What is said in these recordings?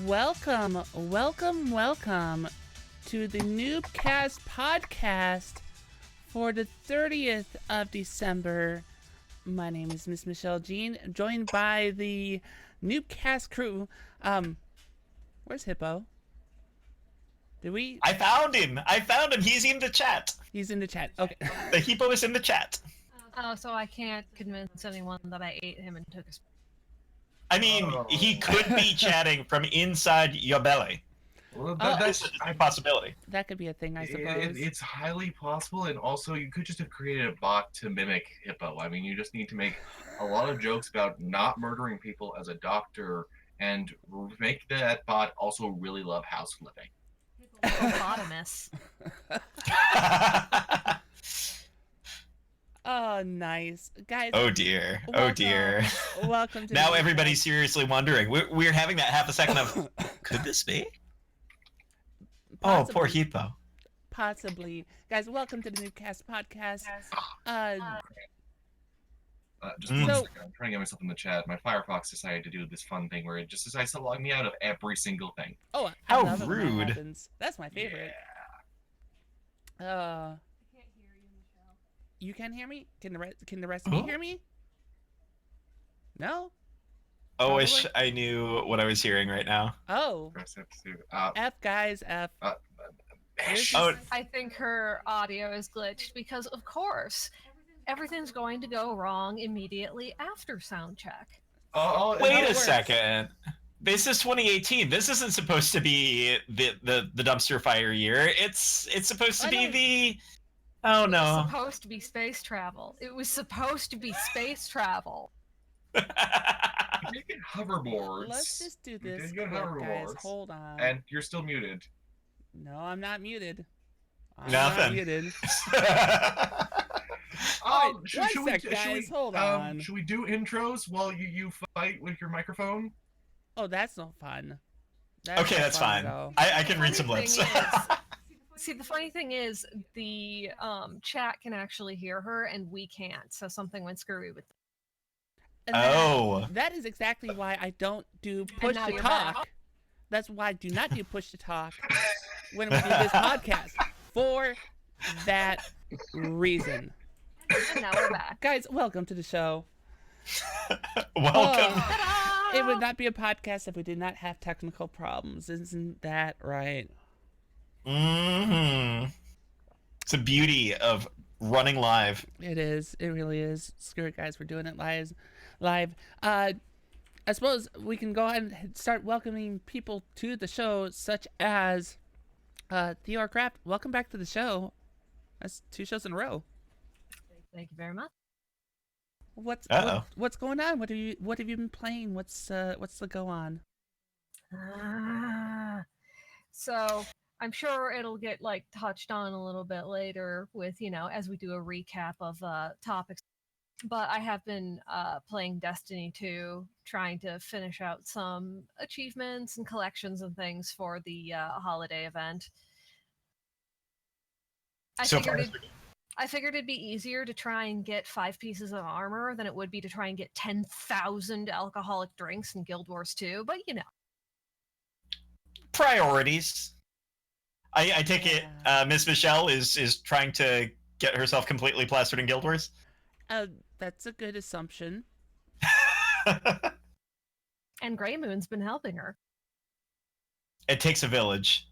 Welcome to the Newbcast Podcast for the 30th of December. My name is Miss Michelle Jean, joined by the Newbcast crew. Where's Hippo? I found him. He's in the chat. He's in the chat. Okay. The Hippo is in the chat. Oh, so I can't convince anyone that I ate him and took his... I mean, he could be chatting from inside your belly. Well, That's a possibility. That could be a thing, I suppose. It's highly possible, and also you could just have created a bot to mimic Hippo. I mean, you just need to make a lot of jokes about not murdering people as a doctor, and make that bot also really love house flipping. Hippopotamus. Oh, nice. Guys. Oh dear. Welcome to Now everybody's seriously wondering. We're having that half a second of, could this be? Oh, poor Hippo. Possibly. Guys, welcome to the Newbcast Podcast. Just one second. I'm trying to get myself in the chat. My Firefox decided to do this fun thing where it just decides to log me out of every single thing. Oh, I How love it when that rude. happens. That's my favorite. Yeah. You can't hear me? Can the rest of you hear me? No? Oh, wish I knew what I was hearing right now. Oh. Press F2. F, guys, F. I think her audio is glitched because, of course, everything's going to go wrong immediately after sound check. Wait a second. This is 2018. This isn't supposed to be the dumpster fire year. It's supposed to be the... Oh no. It was supposed to be space travel. It was supposed to be space travel. We did get hoverboards. Let's just do We this did get quick, guys. hoverboards. Hold on. And you're still muted. No, I'm not muted. I'm Nothing. not muted. Hold on. Should we do intros while you fight with your microphone? Oh, that's no fun. Okay, that's fine. I can read some lips. See, the funny thing is, the chat can actually hear her, and we can't. So something went screwy with That is exactly why I don't do push to talk. That's why I do not do push to talk when we do this podcast. For that reason. And now we're back. Guys, welcome to the show. Welcome. It would not be a podcast if we did not have technical problems. Isn't that right? Mm-hmm. It's the beauty of running live. It is. It really is. Screw it, guys. We're doing it live. I suppose we can go ahead and start welcoming people to the show, such as Theor Craft. Welcome back to the show. That's 2 shows in a row. Thank you very much. What's going on? What have you been playing? What's the go on? So I'm sure it'll get touched on a little bit later with, as we do a recap of topics. But I have been playing Destiny 2, trying to finish out some achievements and collections and things for the holiday event. I figured it'd be easier to try and get 5 pieces of armor than it would be to try and get 10,000 alcoholic drinks in Guild Wars 2, but Priorities. I take it Miss Michelle is trying to get herself completely plastered in Guild Wars? That's a good assumption. And Grey Moon's been helping her. It takes a village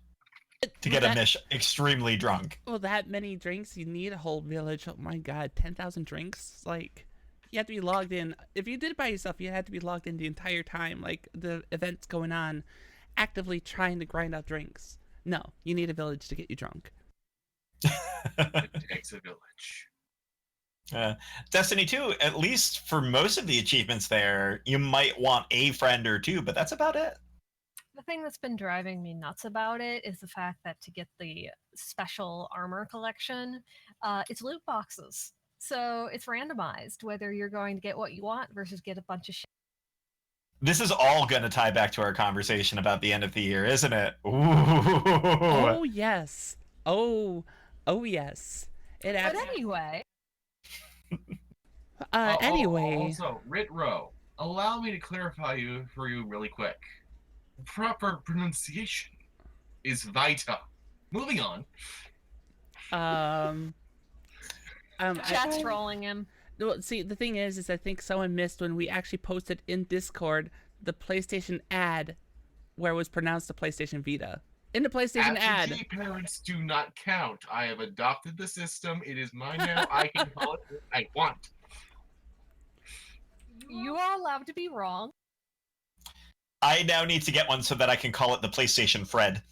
to get a Mish extremely drunk. Well, that many drinks, you need a whole village. Oh my god, 10,000 drinks? You have to be logged in. If you did it by yourself, you had to be logged in the entire time, the event's going on, actively trying to grind out drinks. No, you need a village to get you drunk. It takes a village. Destiny 2, at least for most of the achievements there, you might want a friend or two, but that's about it. The thing that's been driving me nuts about it is the fact that to get the special armor collection, it's loot boxes. So it's randomized whether you're going to get what you want versus get a bunch of shit. This is all going to tie back to our conversation about the end of the year, isn't it? Ooh. Oh, yes. Oh, yes. But anyway... Anyway. Also, Rit Row, allow me to clarify for you really quick. proper pronunciation is Vita. Moving on. Chat's trolling him. Well, see, the thing is I think someone missed when we actually posted in Discord the PlayStation ad where it was pronounced the PlayStation Vita. In the PlayStation ad. Absentee parents do not count. I have adopted the system. It is mine now. I can call it what I want. You are allowed to be wrong. I now need to get one so that I can call it the PlayStation Fred.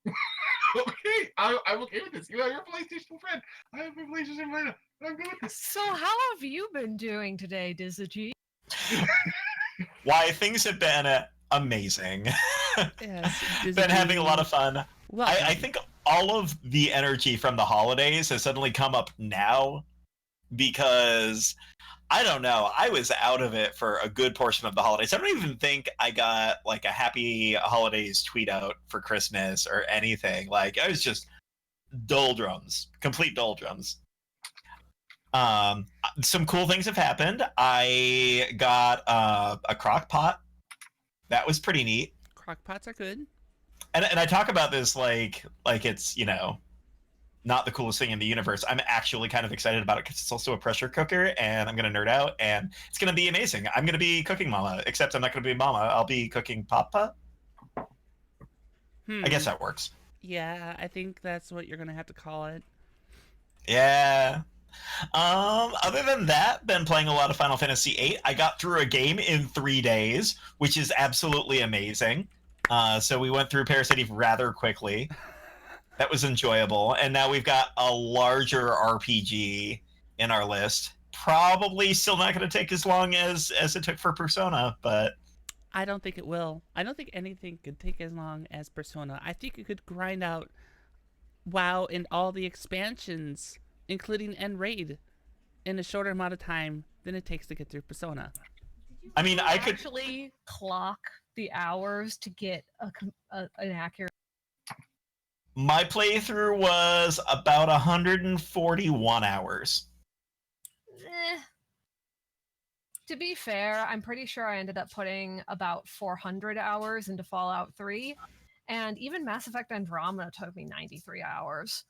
Okay, I'm okay with this. You have your PlayStation friend. I have my PlayStation friend. I'm good with this. So how have you been doing today, Dizzy? Why, things have been amazing. Yes, Been having a lot of fun. Well, I think all of the energy from the holidays has suddenly come up now because, I don't know, I was out of it for a good portion of the holidays. I don't even think I got like a happy holidays tweet out for Christmas or anything. Like, I was just doldrums, complete doldrums. Some cool things have happened. I got a crock pot. That was pretty neat. crock pots are good. And I talk about this like it's, you know, not the coolest thing in the universe. I'm actually kind of excited about it because it's also a pressure cooker, and I'm going to nerd out, and it's going to be amazing. I'm going to be cooking Mama, except I'm not going to be Mama. I'll be cooking Papa. I guess that works. Yeah, I think that's what you're going to have to call it. Yeah. Other than that, been playing a lot of Final Fantasy VIII. I got through a game in 3 days, which is absolutely amazing. So we went through Parasite rather quickly. That was enjoyable. And now we've got a larger RPG in our list. Probably still not going to take as long as it took for Persona, but I don't think it will. I don't think anything could take as long as Persona. I think you could grind out WoW and all the expansions, including End Raid, in a shorter amount of time than it takes to get through Persona. I mean, I could actually clock the hours to get an accurate. My playthrough was about 141 hours. To be fair, I'm pretty sure I ended up putting about 400 hours into Fallout 3, and even Mass Effect Andromeda took me 93 hours.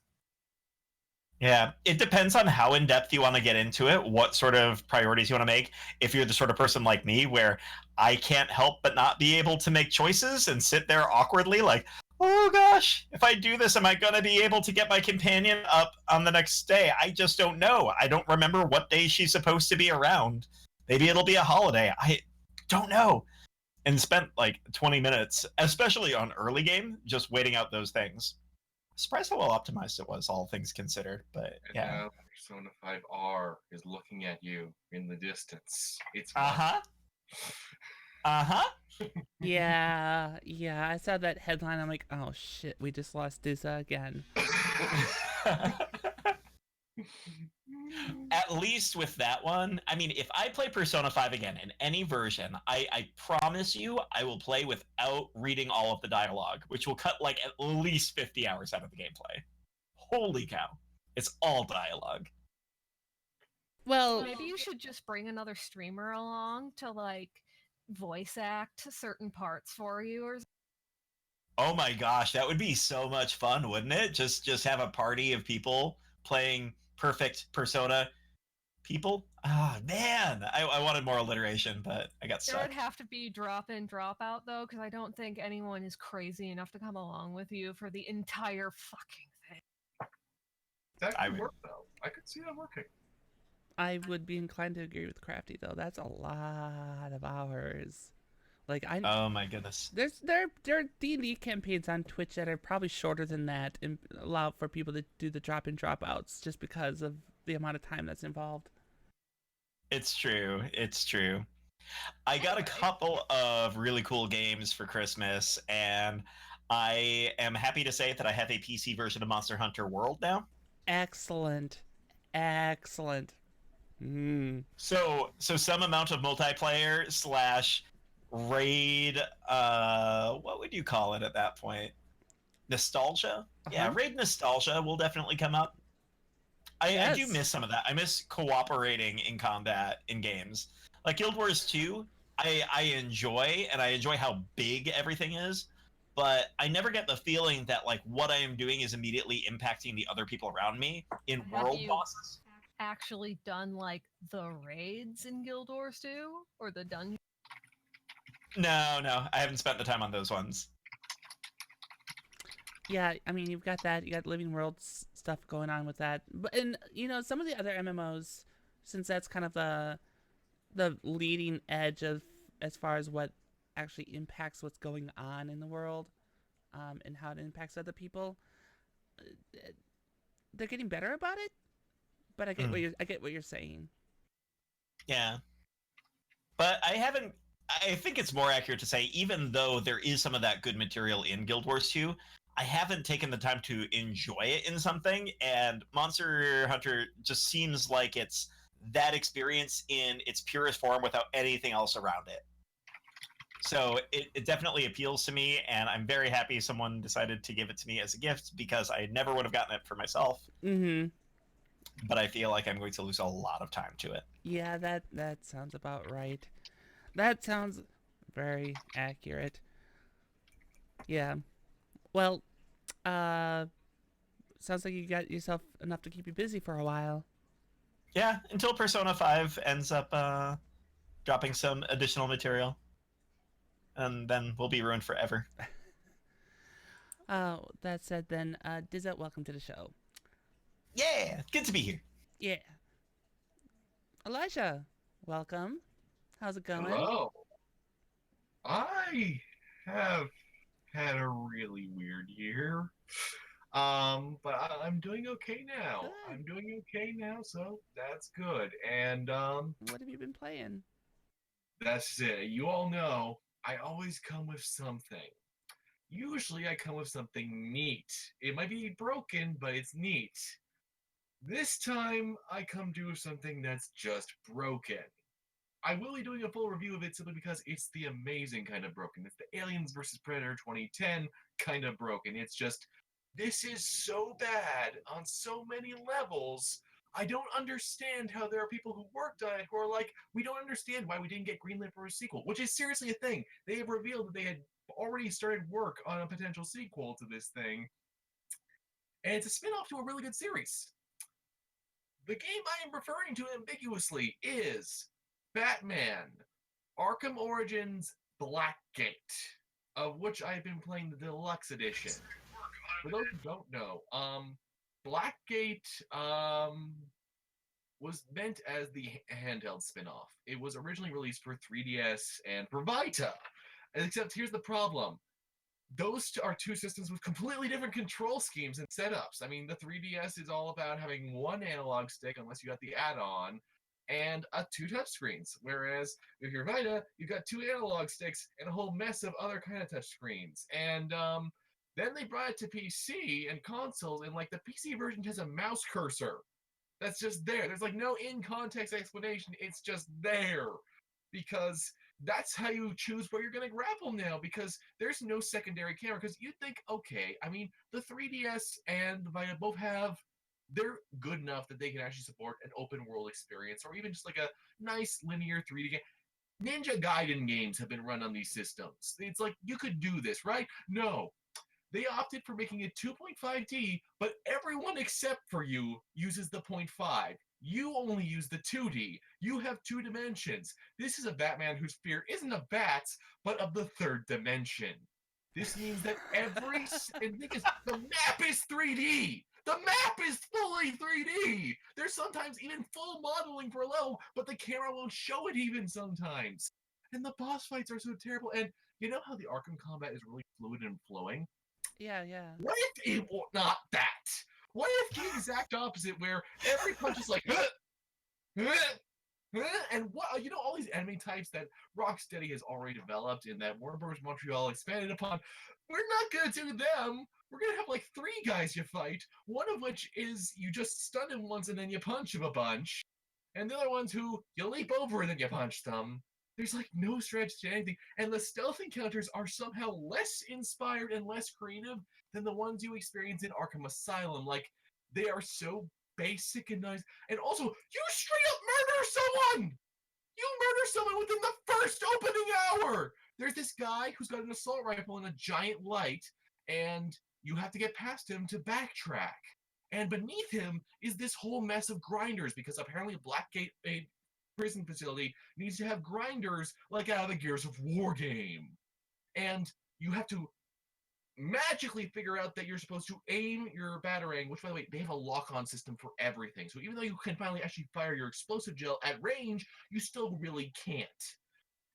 Yeah, it depends on how in-depth you want to get into it, what sort of priorities you want to make. If you're the sort of person like me where I can't help but not be able to make choices and sit there awkwardly like, oh gosh, if I do this, am I going to be able to get my companion up on the next day? I just don't know. I don't remember what day she's supposed to be around. Maybe it'll be a holiday. I don't know. And spent like 20 minutes, especially on early game, just waiting out those things. Surprised how well optimized it was, all things considered. But And yeah. now Persona 5R is looking at you in the distance. It's Uh-huh. Uh-huh. Yeah, I saw that headline. I'm like, oh shit, we just lost Dizza again. At least with that one, I mean, if I play Persona 5 again in any version, I promise you I will play without reading all of the dialogue, which will cut like at least 50 hours out of the gameplay. Holy cow. It's all dialogue. Well, Maybe you should just bring another streamer along to like voice act certain parts for you or Oh my gosh, that would be so much fun, wouldn't it? Just have a party of people playing perfect Persona people. Ah, man, I wanted more alliteration, but I got There stuck. would have to be drop in, drop out though, because I don't think anyone is crazy enough to come along with you for the entire fucking thing. That I could would- work though. I could see that working. I would be inclined to agree with Crafty though. That's a lot of hours. Like Oh my goodness. there are D&D campaigns on Twitch that are probably shorter than that and allow for people to do the drop in drop outs just because of the amount of time that's involved. It's true. It's true. I got a couple of really cool games for Christmas, and I am happy to say that I have a PC version of Monster Hunter World now. Excellent. So some amount of multiplayer / raid, what would you call it at that point? Nostalgia? Yeah, raid nostalgia will definitely come up. I do Yes. miss some of that. I miss cooperating in combat in games. Like Guild Wars 2, I enjoy how big everything is, but I never get the feeling that like what I am doing is immediately impacting the other people around me in Have world you bosses. actually done like the raids in Guild Wars 2 or the dungeon? No, I haven't spent the time on those ones. Yeah, I mean, you've got that. You got Living Worlds stuff going on with that. But and some of the other MMOs, since that's kind of the leading edge of as far as what actually impacts what's going on in the world, and how it impacts other people. They're getting better about it, but I get what you're saying. Yeah. But I think it's more accurate to say, even though there is some of that good material in Guild Wars 2, I haven't taken the time to enjoy it in something, and Monster Hunter just seems like it's that experience in its purest form without anything else around it. So it definitely appeals to me, and I'm very happy someone decided to give it to me as a gift, because I never would have gotten it for myself. Mm-hmm. But I feel like I'm going to lose a lot of time to it. Yeah, that sounds about right. That sounds very accurate. Yeah. Well, uh, sounds like you got yourself enough to keep you busy for a while. Yeah, until Persona 5 ends up dropping some additional material. And then we'll be ruined forever. That said, then, Dizette, welcome to the show. Yeah, good to be here. Yeah. Elijah, welcome. How's it going? Hello. I have had a really weird year. But I'm doing okay now. Good. I'm doing okay now, so that's good. And What have you been playing? that's it. You all know I always come with something. Usually I come with something neat. It might be broken, but it's neat. This time I come due with something that's just broken. I will be doing a full review of it simply because it's the amazing kind of broken. It's the Aliens vs. Predator 2010 kind of broken. It's just, this is so bad on so many levels. I don't understand how there are people who worked on it who are like, we don't understand why we didn't get greenlit for a sequel, which is seriously a thing. They have revealed that they had already started work on a potential sequel to this thing. And it's a spin-off to a really good series. The game I am referring to ambiguously is Batman Arkham Origins Blackgate, of which I've been playing the deluxe edition. For those who don't know, Blackgate was meant as the handheld spin-off. It was originally released for 3DS and for Vita. Except here's the problem. Those are two systems with completely different control schemes and setups. I mean, the 3DS is all about having one analog stick, unless you got the add-on, and two touchscreens. Whereas if you're Vita, you've got two analog sticks and a whole mess of other kind of touchscreens. And then they brought it to PC and consoles, and like the PC version has a mouse cursor that's just there. There's like no in-context explanation. It's just there because that's how you choose where you're going to grapple now, because there's no secondary camera. Because you'd think, okay, I mean, the 3DS and the Vita both have, they're good enough that they can actually support an open world experience, or even just like a nice linear 3D game. Ninja Gaiden games have been run on these systems. It's like, you could do this, right? No. They opted for making it 2.5D, but everyone except for you uses the 0.5. You only use the 2D. You have two dimensions. This is a Batman whose fear isn't of bats, but of the third dimension. This means that every the map is 3D. The map is fully 3D. There's sometimes even full modeling for a level, but the camera won't show it even sometimes. And the boss fights are so terrible. And you know how the Arkham combat is really fluid and flowing? Yeah. What if it were not that? What if the exact opposite, where every punch is like, and what, you know, all these enemy types that Rocksteady has already developed and that Warner Bros. Montreal expanded upon, we're not gonna do them. We're gonna have like 3 guys you fight, one of which is you just stun him once and then you punch him a bunch, and the other ones who you leap over and then you punch them. There's like no stretch to anything, and the stealth encounters are somehow less inspired and less creative than the ones you experience in Arkham Asylum. Like, they are so basic and nice. And also, you straight up murder someone! You murder someone within the first opening there's this guy who's got an assault rifle and a giant light, and you have to get past him to backtrack. And beneath him is this whole mess of grinders, because apparently Blackgate, a prison facility, needs to have grinders like out of the Gears of War game. And you have to magically figure out that you're supposed to aim your batarang, which, by the way, they have a lock-on system for everything. So even though you can finally actually fire your explosive gel at range, you still really can't.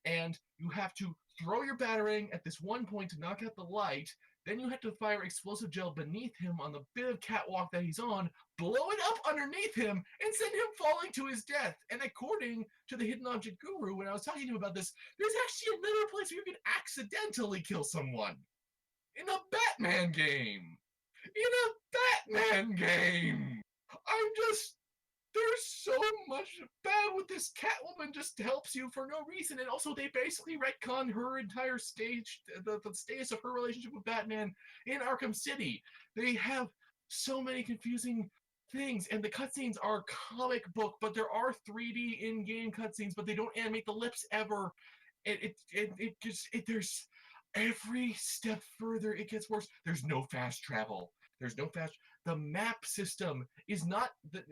And you have to throw your batarang at this one point to knock out the light. Then you have to fire explosive gel beneath him on the bit of catwalk that he's on, blow it up underneath him, and send him falling to his death. And according to the Hidden Object Guru, when I was talking to him about this, there's actually another place where you can accidentally kill someone. In a Batman game. There's so much bad with this. Catwoman just helps you for no reason. And also, they basically retcon her entire stage, the status of her relationship with Batman in Arkham City. They have so many confusing things, and the cutscenes are comic book, but there are 3D in-game cutscenes, but they don't animate the lips ever. There's every step further, it gets worse. There's no fast travel. The map system is not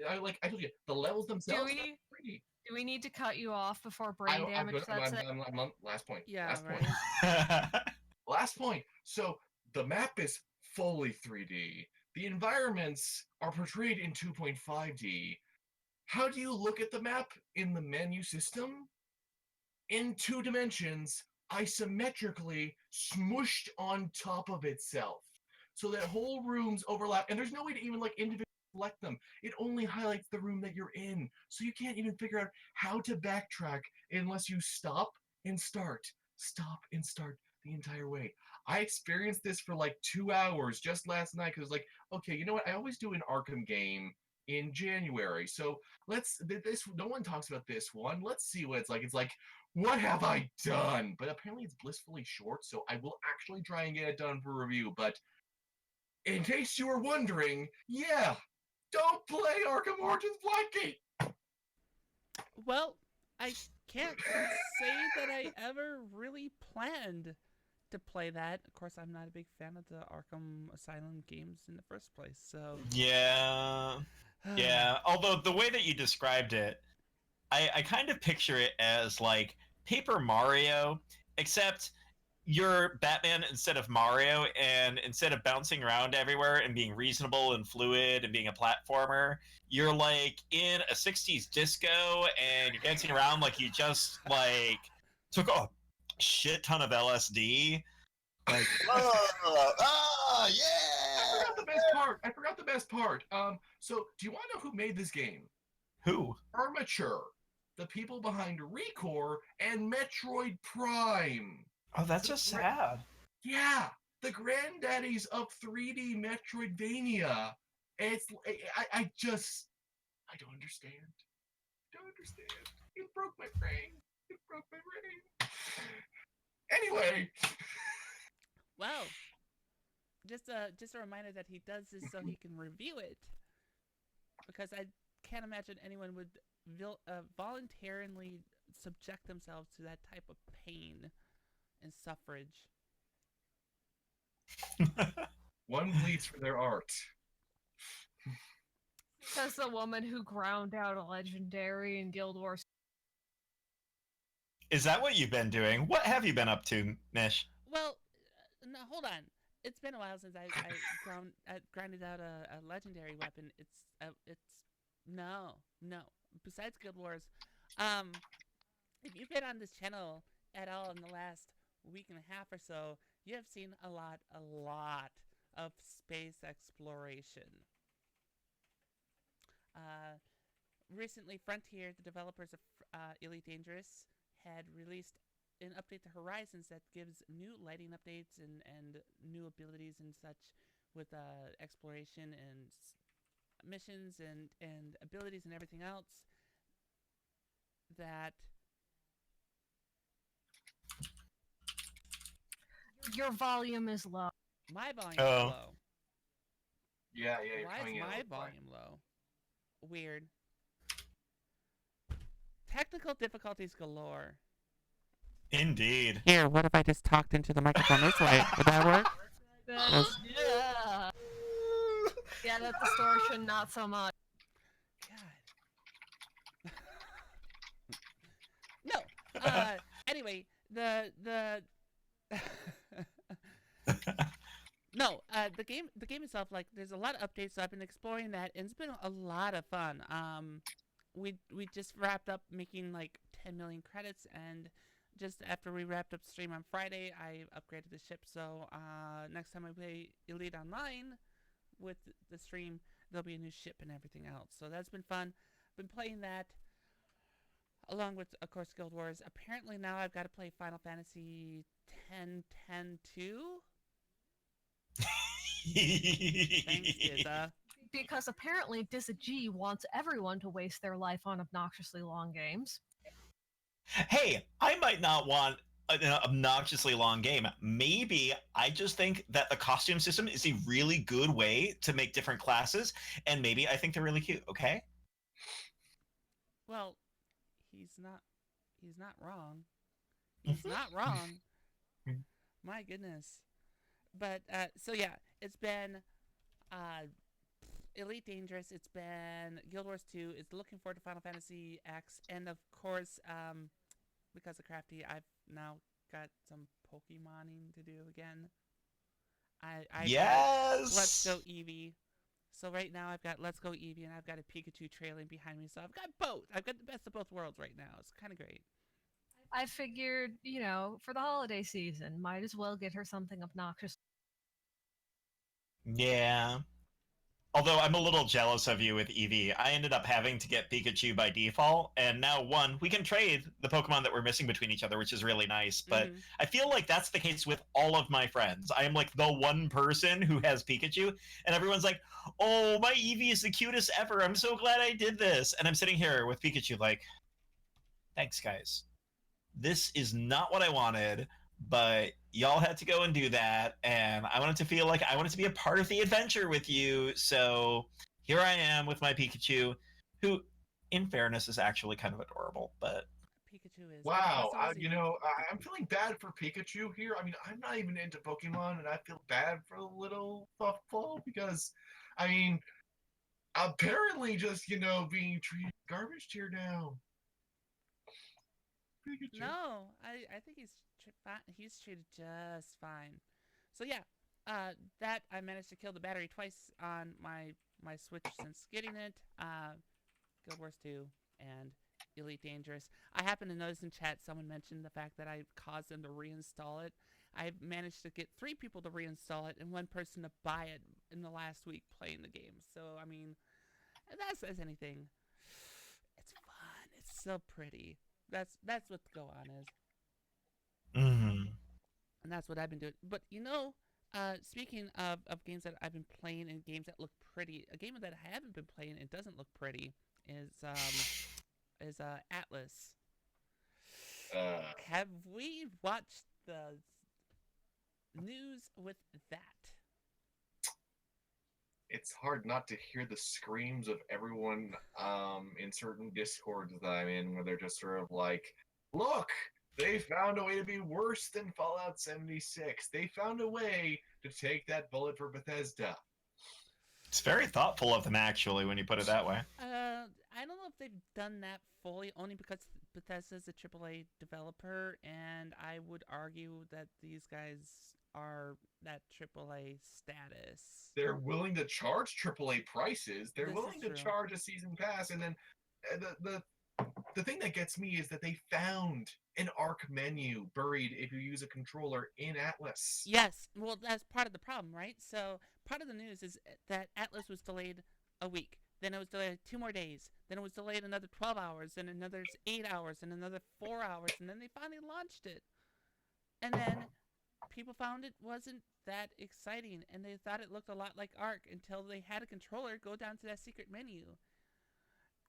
I told you, the levels themselves. Do we need to cut you off before brain damage sets it? I'm on last point. Yeah, right. Last point. So the map is fully 3D. The environments are portrayed in 2.5D. How do you look at the map in the menu system? In 2 dimensions, isometrically smushed on top of itself. So that whole rooms overlap, and there's no way to even individually select them. It only highlights the room that you're in. So you can't even figure out how to backtrack unless you stop and start the entire way. I experienced this for 2 hours just last night, because okay, you know what? I always do an Arkham game in January. So no one talks about this one. Let's see what it's like. It's like, what have I done? But apparently it's blissfully short, so I will actually try and get it done for review. But in case you were wondering, yeah, don't play Arkham Origins Blackgate. Well, I can't say that I ever really planned to play that. Of course, I'm not a big fan of the Arkham Asylum games in the first place, so... Yeah. Although the way that you described it, I kind of picture it as Paper Mario, except you're Batman instead of Mario, and instead of bouncing around everywhere and being reasonable and fluid and being a platformer, you're in a 60s disco and you're dancing around like you just took a shit ton of LSD. Yeah! I forgot the best part. So do you want to know who made this game? Who? Armature, the people behind Recore and Metroid Prime. Oh, that's just sad. Yeah, the granddaddies of 3D Metroidvania. It's I don't understand. It broke my brain. Anyway. Well, just a reminder that he does this so he can review it, because I can't imagine anyone would voluntarily subject themselves to that type of pain and suffrage. One bleeds for their art. Says the woman who ground out a legendary in Guild Wars. Is that what you've been doing? What have you been up to, Mish? Well, no, hold on. It's been a while since I grinded out a legendary weapon. It's no. Besides Guild Wars, if you've been on this channel at all in the last week and a half or so, you have seen a lot of space exploration. Recently, Frontier, the developers of Elite Dangerous, had released an update to Horizons that gives new lighting updates and new abilities and such with exploration and missions and abilities and everything else that... Your volume is low. My volume is low. Yeah. Why is my volume low? Weird. Technical difficulties galore. Indeed. Here, what if I just talked into the microphone this way? Would that work? Yeah. Yeah, that distortion, not so much. God. No. Anyway, the no, the game itself, like, there's a lot of updates, so I've been exploring that, and it's been a lot of fun. We just wrapped up making like 10 million credits, and just after we wrapped up stream on Friday, I upgraded the ship. So next time I play Elite Online with the stream, there'll be a new ship and everything else. So that's been fun. Been playing that along with, of course, Guild Wars. Apparently now I've got to play Final Fantasy 10-10-2. Thanks, Izza. Because apparently Dizzy wants everyone to waste their life on obnoxiously long games. Hey, I might not want an obnoxiously long game. Maybe I just think that the costume system is a really good way to make different classes, and maybe I think they're really cute, okay? Well, he's not wrong. He's not wrong. My goodness. But so yeah, it's been Elite Dangerous, it's been Guild Wars 2, it's looking forward to Final Fantasy X, and of course, because of Crafty, I've now got some Pokemoning to do again. I Yes! Let's Go Eevee. So right now I've got Let's Go Eevee, and I've got a Pikachu trailing behind me, so I've got both. I've got the best of both worlds right now. It's kind of great. I figured, for the holiday season, might as well get her something obnoxious. Yeah. Although I'm a little jealous of you with Eevee. I ended up having to get Pikachu by default, and now, we can trade the Pokemon that we're missing between each other, which is really nice, but I feel like that's the case with all of my friends. I am like the one person who has Pikachu, and everyone's like, oh, my Eevee is the cutest ever. I'm so glad I did this. And I'm sitting here with Pikachu like, thanks, guys. This is not what I wanted, but y'all had to go and do that, and I wanted to feel like I wanted to be a part of the adventure with you, so here I am with my Pikachu, who, in fairness, is actually kind of adorable, but... Pikachu is... Wow, I'm feeling bad for Pikachu here. I mean, I'm not even into Pokemon, and I feel bad for the little puffball, because, I mean, apparently just, being treated garbage here now. Pikachu. No, I think he's treated just fine. So yeah, that I managed to kill the battery twice on my Switch since getting it. Guild Wars 2 and Elite Dangerous. I happened to notice in chat someone mentioned the fact that I caused them to reinstall it. I've managed to get 3 people to reinstall it and 1 person to buy it in the last week playing the game. So I mean, if that says anything, it's fun. It's so pretty. That's what Go On is. Mm-hmm. And that's what I've been doing. But speaking of games that I've been playing and games that look pretty, a game that I haven't been playing and doesn't look pretty is Atlas. Have we watched the news with that? It's hard not to hear the screams of everyone in certain discords that I'm in, where they're just sort of like, look, they found a way to be worse than Fallout 76. They found a way to take that bullet for Bethesda. It's very thoughtful of them, actually, when you put it that way. I don't know if they've done that fully, only because Bethesda's a AAA developer, and I would argue that these guys are that AAA status. They're willing to charge AAA prices. They're This willing is to true. charge a season pass, and then the thing that gets me is that they found an ARC menu buried if you use a controller in Atlas. Yes, well, that's part of the problem, right? So part of the news is that Atlas was delayed a week. Then it was delayed 2 more days. Then it was delayed another 12 hours, then another 8 hours, and another 4 hours, and then they finally launched it. And then people found it wasn't that exciting, and they thought it looked a lot like ARC until they had a controller go down to that secret menu.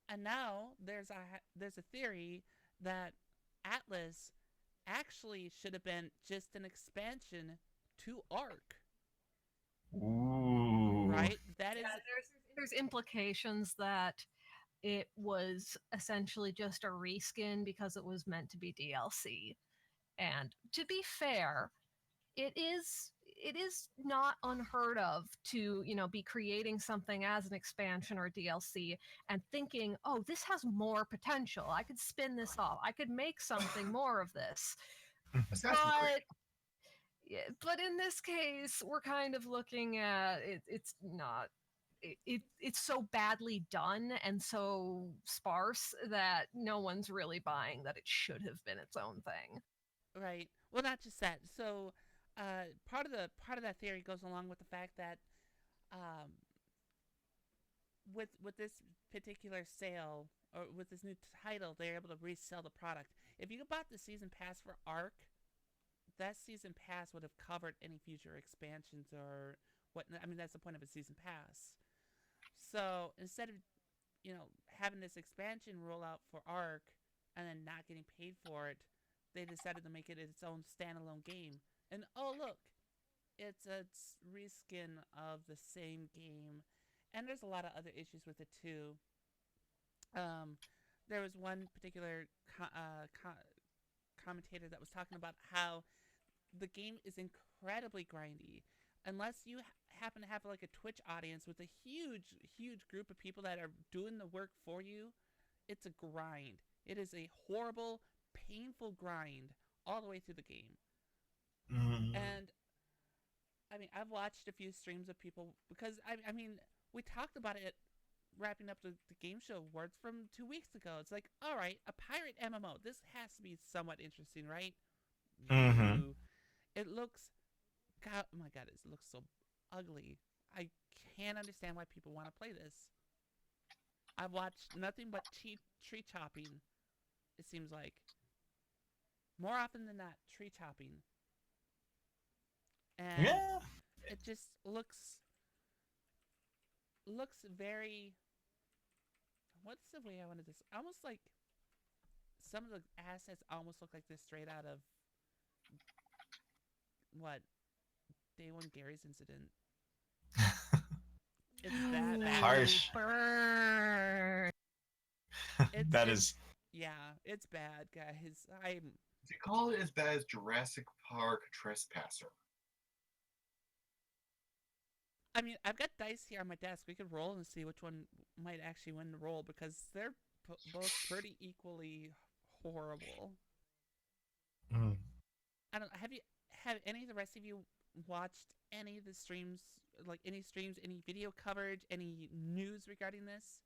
And now there's a theory that Atlas actually should have been just an expansion to ARC. Ooh. Right? That is... There's implications that it was essentially just a reskin because it was meant to be DLC. And to be fair, it is not unheard of to, be creating something as an expansion or DLC and thinking, oh, this has more potential. I could spin this off. I could make something more of this. But in this case, we're kind of looking at it. It's not. It's so badly done and so sparse that no one's really buying that it should have been its own thing. Right. Well, not just that. So, part of that theory goes along with the fact that, with this particular sale or with this new title, they're able to resell the product. If you bought the season pass for Ark, that season pass would have covered any future expansions or what. I mean, that's the point of a season pass. So instead of, having this expansion roll out for Ark and then not getting paid for it, they decided to make it its own standalone game. And oh look, it's a reskin of the same game. And there's a lot of other issues with it too. There was one particular commentator that was talking about how the game is incredibly grindy. Unless you happen to have like a Twitch audience with a huge group of people that are doing the work for you, it's a grind. It is a horrible, painful grind all the way through the game. Mm. And I mean, I've watched a few streams of people because I mean, we talked about it wrapping up the Game Show Awards from 2 weeks ago. It's like, all right, a pirate MMO. This has to be somewhat interesting, right? Mm-hmm. No. It looks, God, oh my God, it looks so ugly. I can't understand why people want to play this. I've watched nothing but tree chopping, it seems like. More often than not, tree chopping. And Yeah. it just looks very, what's the way I wanted this? Almost like some of the assets almost look like they're straight out of what? Day One Gary's Incident. It's that bad. Harsh. Burn. Yeah, it's bad, guys. They call it as bad as Jurassic Park Trespasser. I mean, I've got dice here on my desk. We could roll and see which one might actually win the roll because they're both pretty equally horrible. Mm. I don't. Have any of the rest of you watched any of the streams? Like any streams, any video coverage, any news regarding this?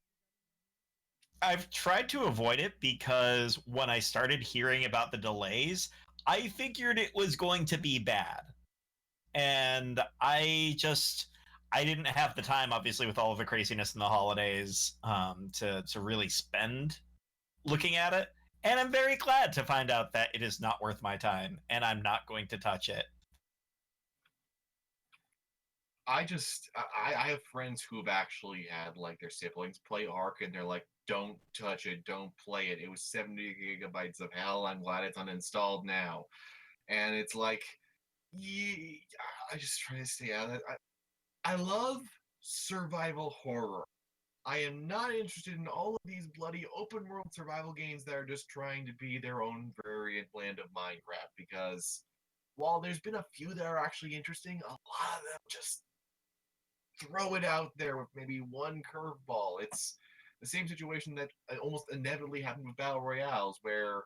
I've tried to avoid it because when I started hearing about the delays, I figured it was going to be bad. And I didn't have the time, obviously, with all of the craziness in the holidays, to really spend looking at it. And I'm very glad to find out that it is not worth my time, and I'm not going to touch it. I have friends who have actually had like their siblings play Ark, and they're like, "Don't touch it, don't play it. It was 70 gigabytes of hell. I'm glad it's uninstalled now." And it's like, yeah, I just try to stay out of it. I love survival horror. I am not interested in all of these bloody open world survival games that are just trying to be their own variant land of Minecraft, because while there's been a few that are actually interesting, a lot of them just throw it out there with maybe one curveball. It's the same situation that almost inevitably happened with Battle Royales, where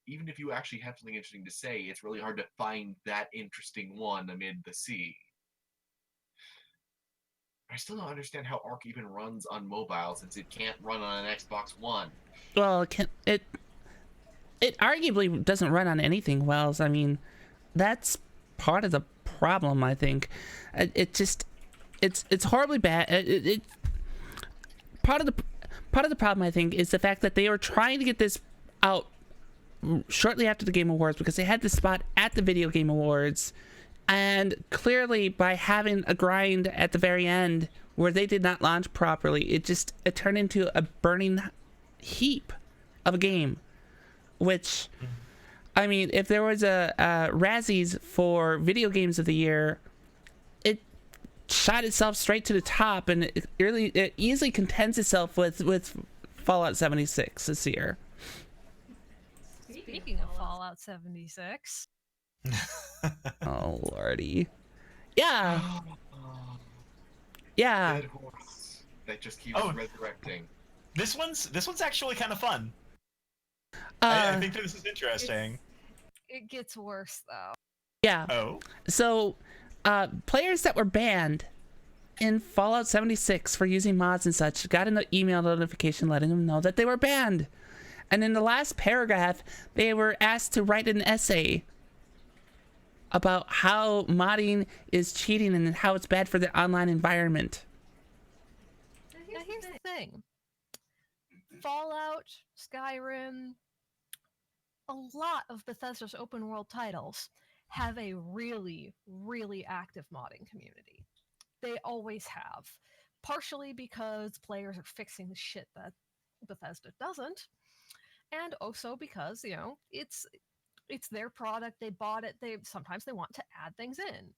even if you actually have something interesting to say, it's really hard to find that interesting one amid the sea. I still don't understand how Ark even runs on mobile, since it can't run on an Xbox One. Well, it arguably doesn't run on anything well. I mean, that's part of the problem, I think. It's horribly bad. Part of the problem, I think, is the fact that they were trying to get this out shortly after the Game Awards because they had this spot at the Video Game Awards, and clearly by having a grind at the very end where they did not launch properly, it turned into a burning heap of a game. Which, I mean, if there was a Razzies for Video Games of the Year, it shot itself straight to the top, and it easily contends itself with Fallout 76 this year. Speaking of Fallout, Fallout 76. Oh lordy. Yeah. Yeah. Dead horse that just keeps resurrecting. This one's actually kind of fun. Uh, I think this is interesting. It gets worse though. yeah. Oh. So, players that were banned in Fallout 76 for using mods and such got an email notification letting them know that they were banned. And in the last paragraph, they were asked to write an essay about how modding is cheating and how it's bad for the online environment. Now here's the thing. Fallout, Skyrim, a lot of Bethesda's open world titles have a really, really active modding community. They always have. Partially because players are fixing the shit that Bethesda doesn't, and also because, you know, it's their product, they bought it, sometimes they want to add things in.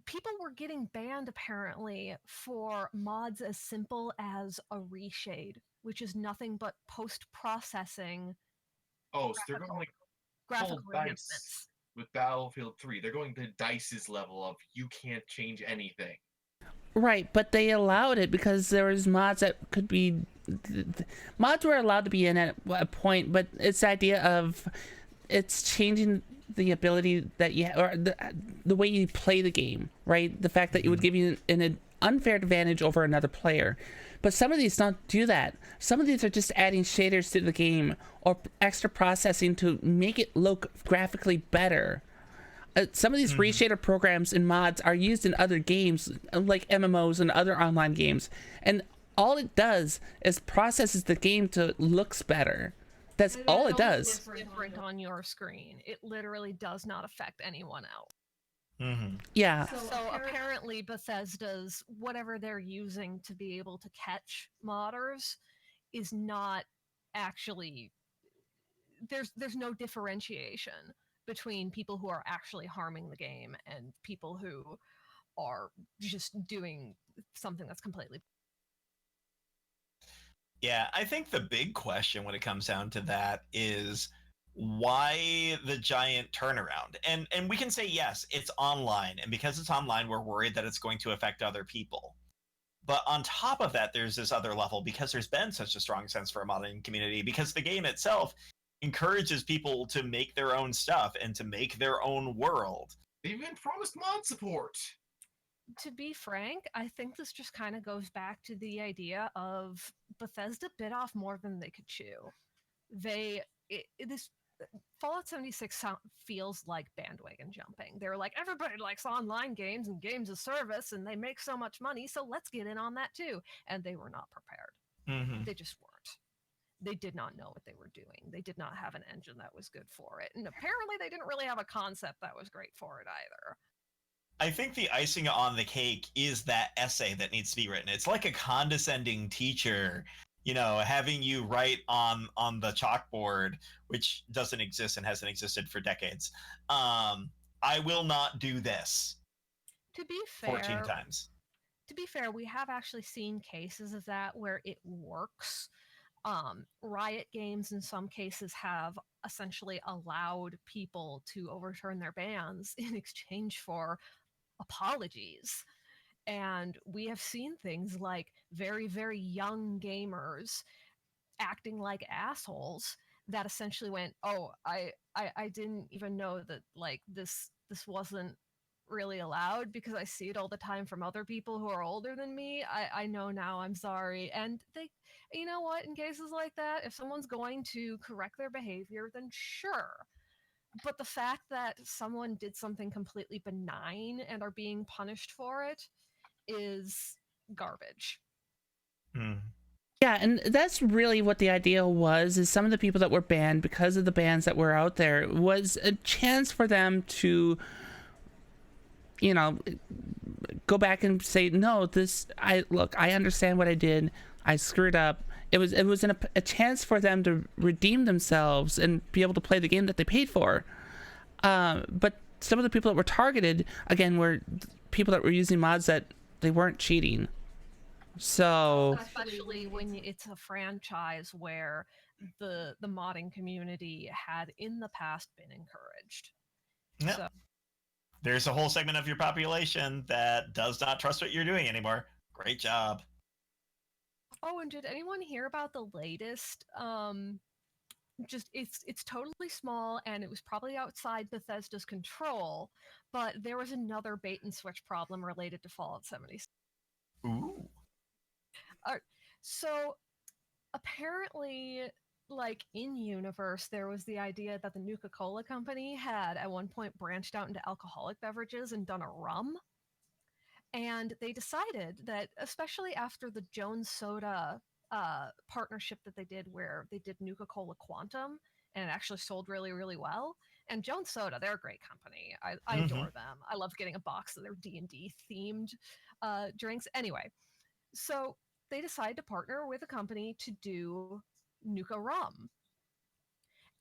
People were getting banned apparently for mods as simple as a reshade, which is nothing but post-processing. Oh, so they're going like graphical full dice enhancements. with Battlefield 3. They're going to Dice's level of you can't change anything. Right, but they allowed it because there was mods that could be... Mods were allowed to be in at a point, but it's the idea of it's changing the ability that you or the way you play the game, right? The fact that it would give you an unfair advantage over another player. But some of these don't do that. Some of these are just adding shaders to the game or extra processing to make it look graphically better. Some of these reshader programs and mods are used in other games, like MMOs and other online games. And all it does is processes the game to looks better. That's all it does. Different on your screen. It literally does not affect anyone else. Yeah. So apparently Bethesda's whatever they're using to be able to catch modders is not actually there's no differentiation between people who are actually harming the game and people who are just doing something that's completely... Yeah, I think the big question when it comes down to that is why the giant turnaround? And we can say yes, it's online, and because it's online, we're worried that it's going to affect other people. But on top of that, there's this other level because there's been such a strong sense for a modding community because the game itself encourages people to make their own stuff and to make their own world. They even promised mod support. To be frank, I think this just kind of goes back to the idea of Bethesda bit off more than they could chew. This Fallout 76 feels like bandwagon jumping. They're like, everybody likes online games and games of service, and they make so much money, so let's get in on that too. And they were not prepared. They just weren't. They did not know what they were doing. They did not have an engine that was good for it. And apparently they didn't really have a concept that was great for it either. I think the icing on the cake is that essay that needs to be written. It's like a condescending teacher, you know, having you write on the chalkboard, which doesn't exist and hasn't existed for decades. I will not do this. To be fair, 14 times. To be fair, we have actually seen cases of that where it works. Riot Games in some cases have essentially allowed people to overturn their bans in exchange for apologies. And we have seen things like very, very young gamers acting like assholes that essentially went, oh, I didn't even know that like this wasn't really allowed because I see it all the time from other people who are older than me. I know now, I'm sorry. And they, you know what, in cases like that, if someone's going to correct their behavior, then sure. But the fact that someone did something completely benign and are being punished for it is garbage. Yeah, and that's really what the idea was, is some of the people that were banned because of the bans that were out there was a chance for them to, you know, go back and say, no, I understand what I did. I screwed up. It was a chance for them to redeem themselves and be able to play the game that they paid for. But some of the people that were targeted, again, were people that were using mods that they weren't cheating. So especially when it's a franchise where the modding community had in the past been encouraged. Yeah. So, There's a whole segment of your population that does not trust what you're doing anymore. Great job. oh, and did anyone hear about the latest? Just it's totally small, and it was probably outside Bethesda's control, but there was another bait and switch problem related to Fallout 76. Ooh. So apparently, like in universe, there was the idea that the Nuka-Cola company had at one point branched out into alcoholic beverages and done a rum. And they decided that, especially after the Jones Soda partnership that they did, where they did Nuka-Cola Quantum, and it actually sold really, really well. And Jones Soda, they're a great company. I adore them. I love getting a box of their D&D themed drinks. Anyway, so they decided to partner with a company to do Nuka Rum.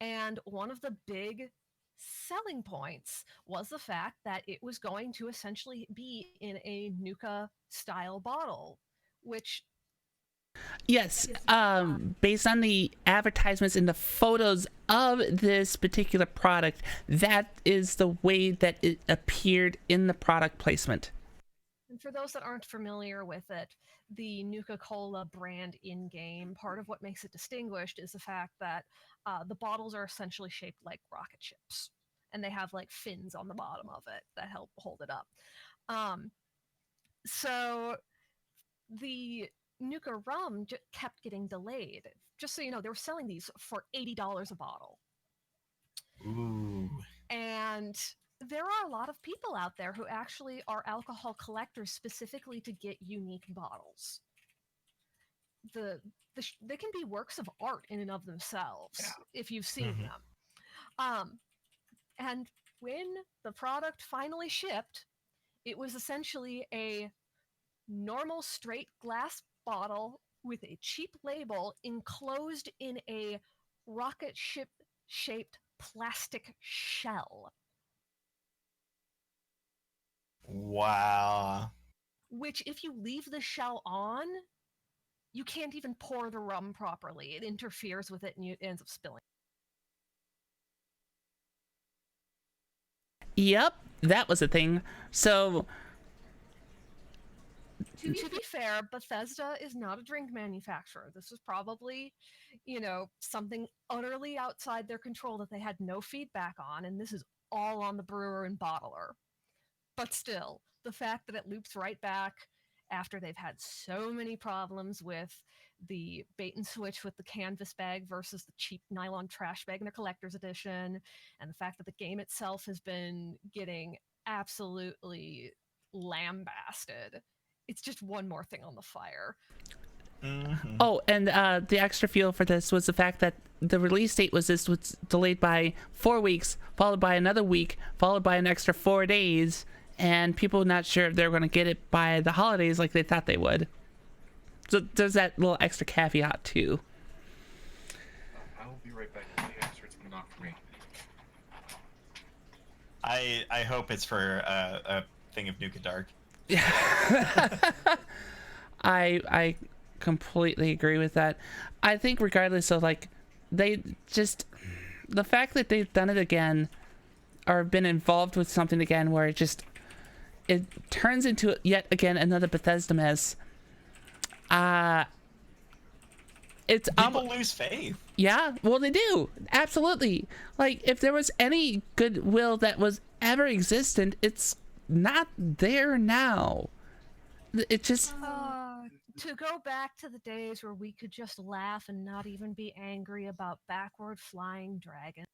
And one of the big selling points was the fact that it was going to essentially be in a Nuka style bottle, which Yes, based on the advertisements and the photos of this particular product, that is the way that it appeared in the product placement. and for those that aren't familiar with it, the Nuka-Cola brand in-game, part of what makes it distinguished is the fact that the bottles are essentially shaped like rocket ships, and they have like fins on the bottom of it that help hold it up. So the Nuka rum kept getting delayed. Just so you know, they were selling these for $80 a bottle. Ooh. And there are a lot of people out there who actually are alcohol collectors specifically to get unique bottles. They can be works of art in and of themselves, if you've seen them. And when the product finally shipped, it was essentially a normal straight glass bottle with a cheap label enclosed in a rocket ship shaped plastic shell. Wow. Which, if you leave the shell on, you can't even pour the rum properly. It interferes with it and it ends up spilling. Yep, that was a thing. So, to be fair, Bethesda is not a drink manufacturer. This was probably, something utterly outside their control that they had no feedback on, and this is all on the brewer and bottler. But still, the fact that it loops right back after they've had so many problems with the bait and switch with the canvas bag versus the cheap nylon trash bag in their collector's edition, and the fact that the game itself has been getting absolutely lambasted. It's just one more thing on the fire. Mm-hmm. Oh, and the extra fuel for this was the fact that the release date was delayed by 4 weeks, followed by another week, followed by an extra 4 days, and people were not sure if they were going to get it by the holidays like they thought they would. So there's that little extra caveat too. I will be right back with the extra. It's not for me. I hope it's for a thing of Nuka Dark. I completely agree with that. I think regardless of they just, the fact that they've done it again or been involved with something again where it turns into yet again another Bethesda mess. It's People lose faith. Yeah, well they do. Absolutely. Like if there was any goodwill that was ever existent, it's not there now. It just to go back to the days where we could just laugh and not even be angry about backward flying dragons.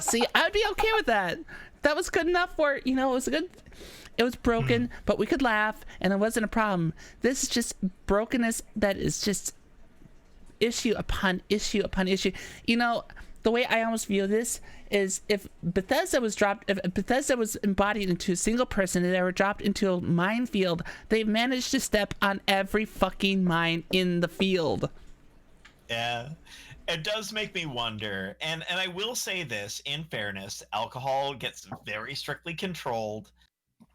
See, I'd be okay with that. That was good enough for, it was it was broken, but we could laugh and it wasn't a problem. This is just brokenness that is just issue upon issue upon issue. The way I almost view this is if Bethesda was embodied into a single person and they were dropped into a minefield, they've managed to step on every fucking mine in the field. Yeah. It does make me wonder, and I will say this, in fairness, alcohol gets very strictly controlled.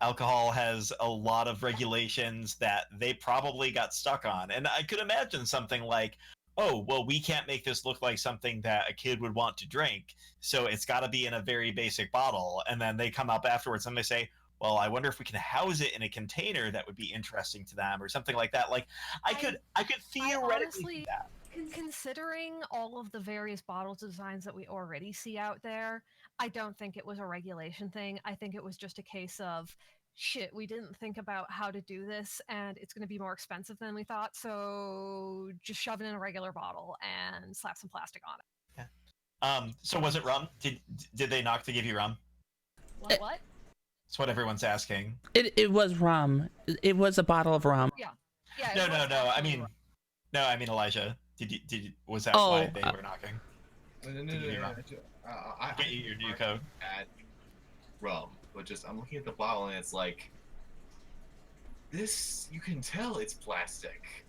alcohol has a lot of regulations that they probably got stuck on. And I could imagine something like, oh, well, we can't make this look like something that a kid would want to drink, so it's got to be in a very basic bottle. And then they come up afterwards and they say, well, I wonder if we can house it in a container that would be interesting to them, or something like that. Like, I could theoretically do that. Considering all of the various bottle designs that we already see out there, I don't think it was a regulation thing. I think it was just a case of, shit, we didn't think about how to do this, and it's going to be more expensive than we thought, so just shove it in a regular bottle and slap some plastic on it. Yeah. So was it rum? Did they knock to give you rum? What? That's what everyone's asking. It was rum. It was a bottle of rum. Yeah. No. I mean Elijah. Was that why they were knocking? No. I Get you your new code. At rum, but just I'm looking at the bottle and it's like this. You can tell it's plastic.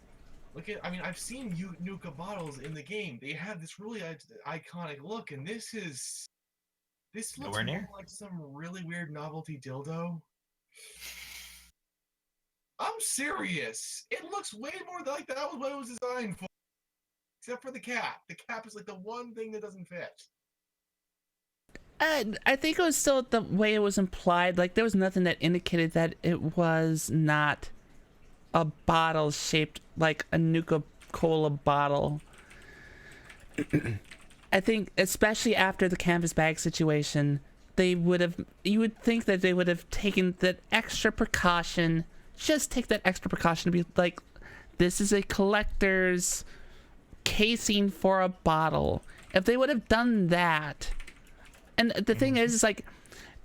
I've seen Nuka bottles in the game. They have this really iconic look, and this looks Nowhere near. more like some really weird novelty dildo. I'm serious. It looks way more like that was what it was designed for. Except for the cap. The cap is like the one thing that doesn't fit. I think it was still the way it was implied. Like, there was nothing that indicated that it was not a bottle shaped like a Nuka-Cola bottle. I think, especially after the canvas bag situation, you would think that they would have taken that extra precaution. Just take that extra precaution to be like, this is a collector's casing for a bottle. If they would have done that, and the thing is like,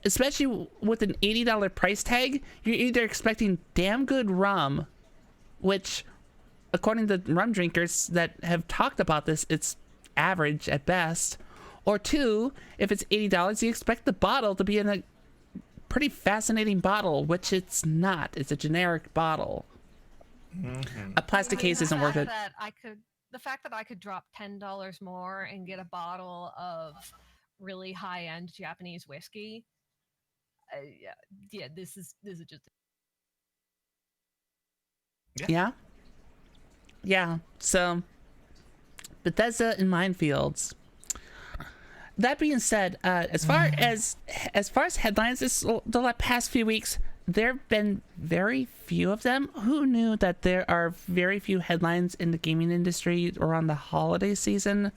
especially with an $80 price tag, you're either expecting damn good rum, which according to rum drinkers that have talked about this, it's average at best, or two, if it's $80, you expect the bottle to be in a pretty fascinating bottle, which it's not. It's a generic bottle. A plastic case isn't worth it. The fact that I could drop $10 more and get a bottle of really high-end Japanese whiskey, this is just. Yeah. So, Bethesda and minefields. That being said, as far as headlines the past few weeks, there have been very few of them. Who knew that there are very few headlines in the gaming industry around the holiday season?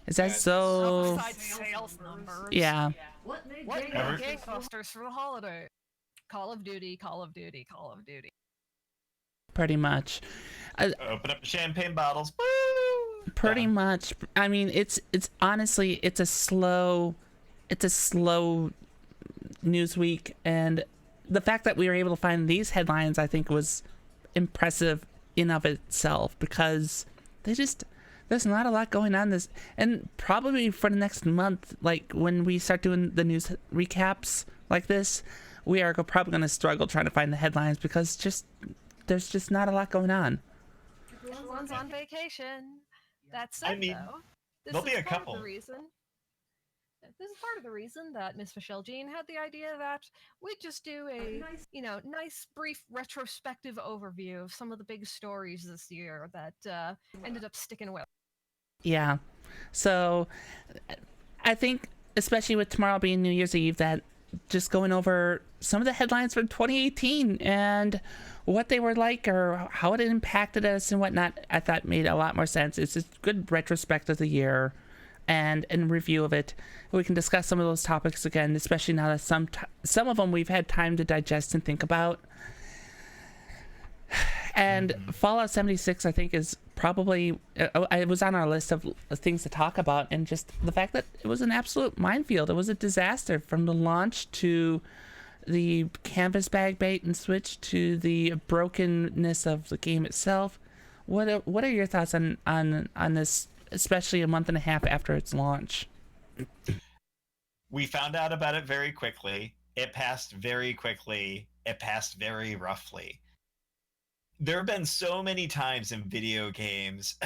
Is that so? Sales numbers. Yeah. What made gangbusters for the holiday? Call of Duty. Pretty much. Open up the champagne bottles. Woo! Pretty much. I mean, it's honestly, it's a slow news week, and the fact that we were able to find these headlines, I think, was impressive in of itself, because there's not a lot going on this, and probably for the next month, like when we start doing the news recaps like this, we are probably going to struggle trying to find the headlines, because there's just not a lot going on. Everyone's on vacation. That's it, I mean, though. there'll be a couple. This is part of the reason that Miss Michelle Jean had the idea that we'd just do a nice brief retrospective overview of some of the big stories this year that ended up sticking with. Yeah. So I think, especially with tomorrow being New Year's Eve, that just going over some of the headlines from 2018 and what they were like, or how it impacted us and whatnot, I thought made a lot more sense. It's a good retrospect of the year and review of it. We can discuss some of those topics again, especially now that some of them we've had time to digest and think about. And Fallout 76, I think, is probably, it was on our list of things to talk about, and just the fact that it was an absolute minefield. It was a disaster from the launch to the canvas bag bait and switch to the brokenness of the game itself. What are your thoughts on this, especially a month and a half after its launch? We found out about it very quickly. It passed very quickly. It passed very roughly. there have been so many times in video games,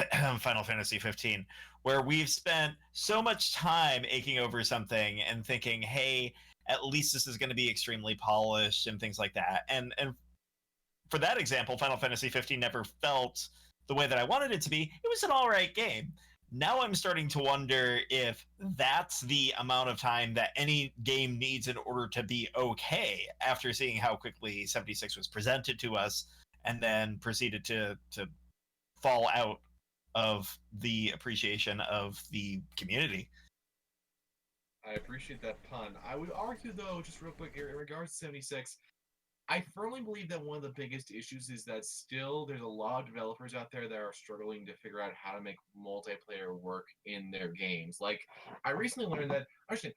Final Fantasy 15, where we've spent so much time aching over something and thinking, hey, at least this is going to be extremely polished and things like that. And for that example, Final Fantasy 15 never felt the way that I wanted it to be. It was an all right game. Now I'm starting to wonder if that's the amount of time that any game needs in order to be okay, after seeing how quickly 76 was presented to us and then proceeded to fall out of the appreciation of the community. I appreciate that pun. I would argue, though, just real quick, in regards to 76, I firmly believe that one of the biggest issues is that still there's a lot of developers out there that are struggling to figure out how to make multiplayer work in their games. Like, I recently learned that, actually,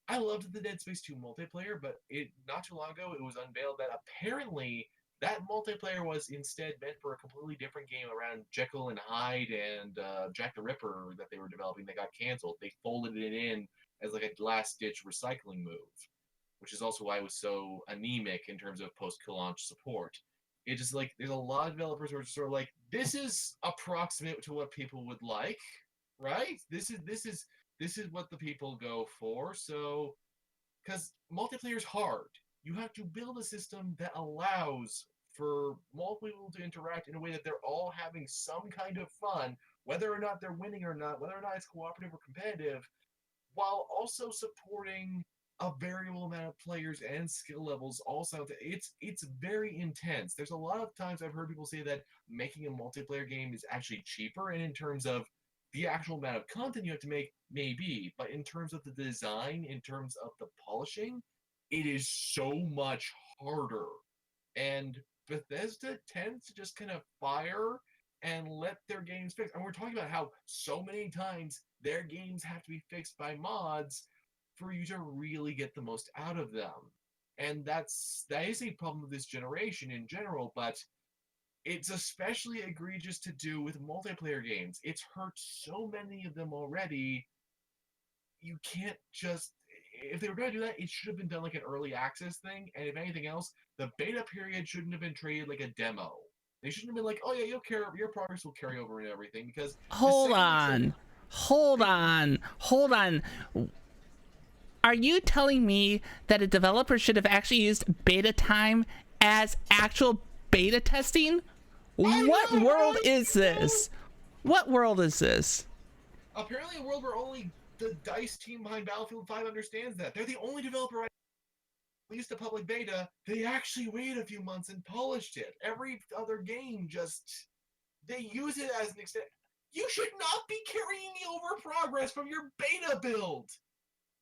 I loved the Dead Space 2 multiplayer, but not too long ago it was unveiled that apparently that multiplayer was instead meant for a completely different game around Jekyll and Hyde and Jack the Ripper that they were developing that got canceled. They folded it in as like a last-ditch recycling move, which is also why it was so anemic in terms of post-launch support. It just like there's a lot of developers who are sort of like, this is approximate to what people would like, right? This is what the people go for. So, because multiplayer is hard, you have to build a system that allows for multiple people to interact in a way that they're all having some kind of fun, whether or not they're winning or not, whether or not it's cooperative or competitive, while also supporting a variable amount of players and skill levels. Also, it's very intense. There's a lot of times I've heard people say that making a multiplayer game is actually cheaper, and in terms of the actual amount of content you have to make, maybe, but in terms of the design, in terms of the polishing, it is so much harder. And Bethesda tends to just kind of fire and let their games fix. And we're talking about how so many times their games have to be fixed by mods for you to really get the most out of them. And that is a problem with this generation in general, but it's especially egregious to do with multiplayer games. It's hurt so many of them already. You can't just, if they were going to do that, it should have been done like an early access thing. And if anything else, the beta period shouldn't have been treated like a demo. They shouldn't have been like, oh yeah, your progress will carry over and everything, because Hold on. Are you telling me that a developer should have actually used beta time as actual beta testing? What world is this? What world is this? Apparently a world where only the DICE team behind Battlefield 5 understands that. They're the only developer I released a public beta. They actually waited a few months and polished it. Every other game just, they use it as an extent. You should not be carrying over progress from your beta build.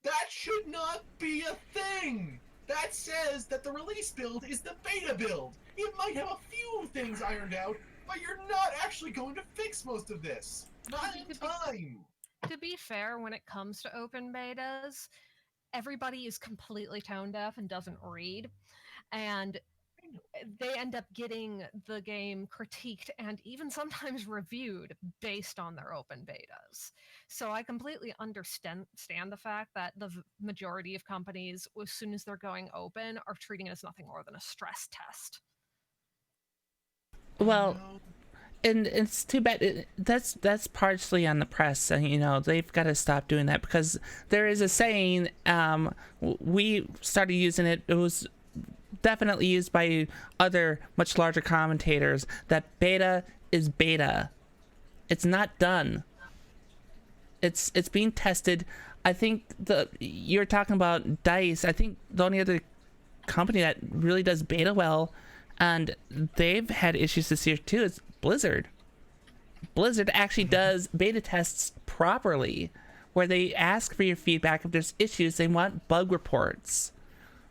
That should not be a thing. That says that the release build is the beta build. It might have a few things ironed out, but you're not actually going to fix most of this. Not in time. To be fair, when it comes to open betas, everybody is completely tone deaf and doesn't read. And they end up getting the game critiqued and even sometimes reviewed based on their open betas. So I completely understand the fact that the majority of companies, as soon as they're going open, are treating it as nothing more than a stress test. Well, and it's too bad. That's partially on the press, and they've got to stop doing that, because there is a saying. We started using it. It was definitely used by other much larger commentators, that beta is beta. It's not done. It's being tested. I think you're talking about DICE. I think the only other company that really does beta well, and they've had issues this year too, is Blizzard. Blizzard actually does beta tests properly, where they ask for your feedback. If there's issues, they want bug reports.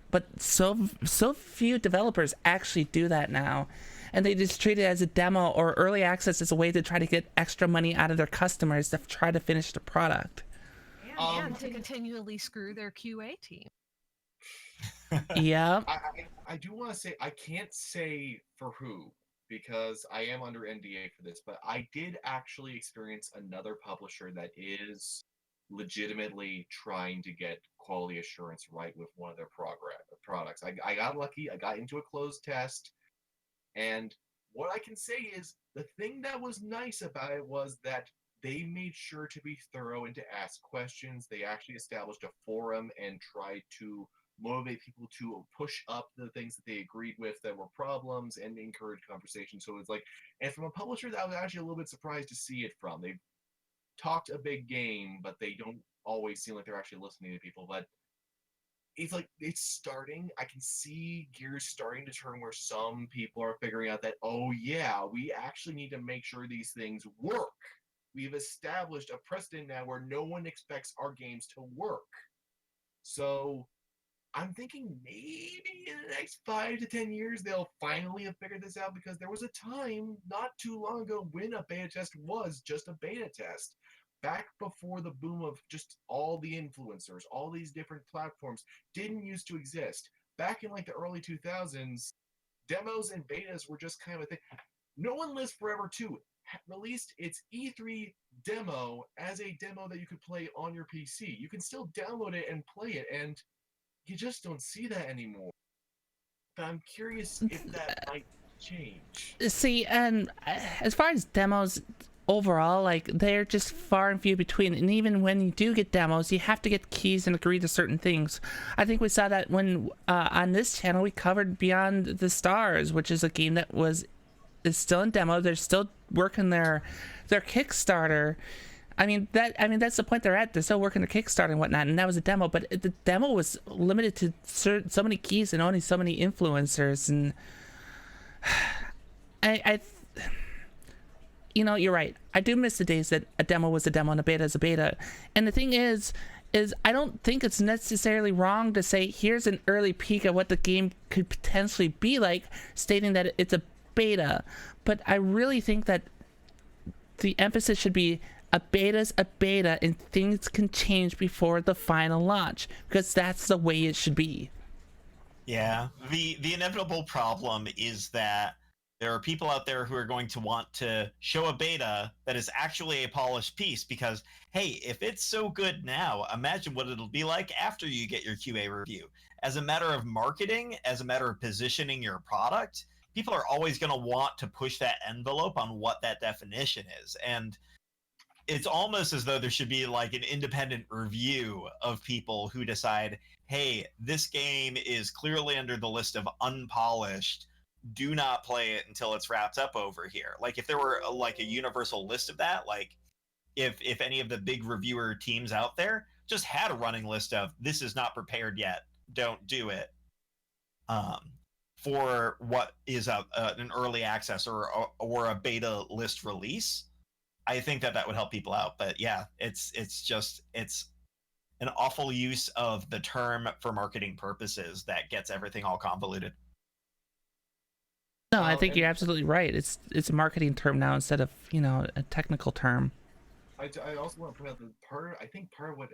But so few developers actually do that now, and they just treat it as a demo or early access as a way to try to get extra money out of their customers to try to finish the product. And to continually screw their QA team. Yeah. I do want to say, I can't say for who, because I am under NDA for this, but I did actually experience another publisher that is legitimately trying to get quality assurance right with one of their products. I got lucky. I got into a closed test, and what I can say is the thing that was nice about it was that they made sure to be thorough and to ask questions. They actually established a forum and tried to motivate people to push up the things that they agreed with that were problems and encourage conversation. So it's like, and from a publisher that I was actually a little bit surprised to see it from. They talked a big game, but they don't always seem like they're actually listening to people. But it's like it's starting. I can see gears starting to turn where some people are figuring out that, oh yeah, we actually need to make sure these things work. We've established a precedent now where no one expects our games to work. So I'm thinking maybe in the next 5 to 10 years they'll finally have figured this out, because there was a time not too long ago when a beta test was just a beta test. Back before the boom of just all the influencers, all these different platforms didn't used to exist. Back in like the early 2000s, demos and betas were just kind of a thing. No One Lives Forever 2 released its E3 demo as a demo that you could play on your PC. You can still download it and play it, and you just don't see that anymore. But I'm curious if that might change. See, and as far as demos overall, like, they're just far and few between, and even when you do get demos, you have to get keys and agree to certain things. I think we saw that when on this channel we covered Beyond the Stars, which is a game that is still in demo. They're still working their Kickstarter. I mean that's the point they're at. They're still working their Kickstarter and whatnot, and that was a demo, but the demo was limited to so many keys and only so many influencers. And I you know, you're right. I do miss the days that a demo was a demo and a beta is a beta. And the thing is I don't think it's necessarily wrong to say here's an early peek at what the game could potentially be like, stating that it's a beta. But I really think that the emphasis should be a beta's a beta and things can change before the final launch, because that's the way it should be. Yeah, the inevitable problem is that there are people out there who are going to want to show a beta that is actually a polished piece, because, hey, if it's so good now, imagine what it'll be like after you get your QA review. As a matter of marketing, as a matter of positioning your product, people are always going to want to push that envelope on what that definition is. And it's almost as though there should be like an independent review of people who decide, hey, this game is clearly under the list of unpolished. Do not play it until it's wrapped up over here. Like, if there were like a universal list of that, like if any of the big reviewer teams out there just had a running list of this is not prepared yet, don't do it, for what is an early access or a beta list release, I think that would help people out. But yeah, it's an awful use of the term for marketing purposes that gets everything all convoluted. No, I think you're absolutely right. It's a marketing term now instead of, a technical term. I also want to point out that part of what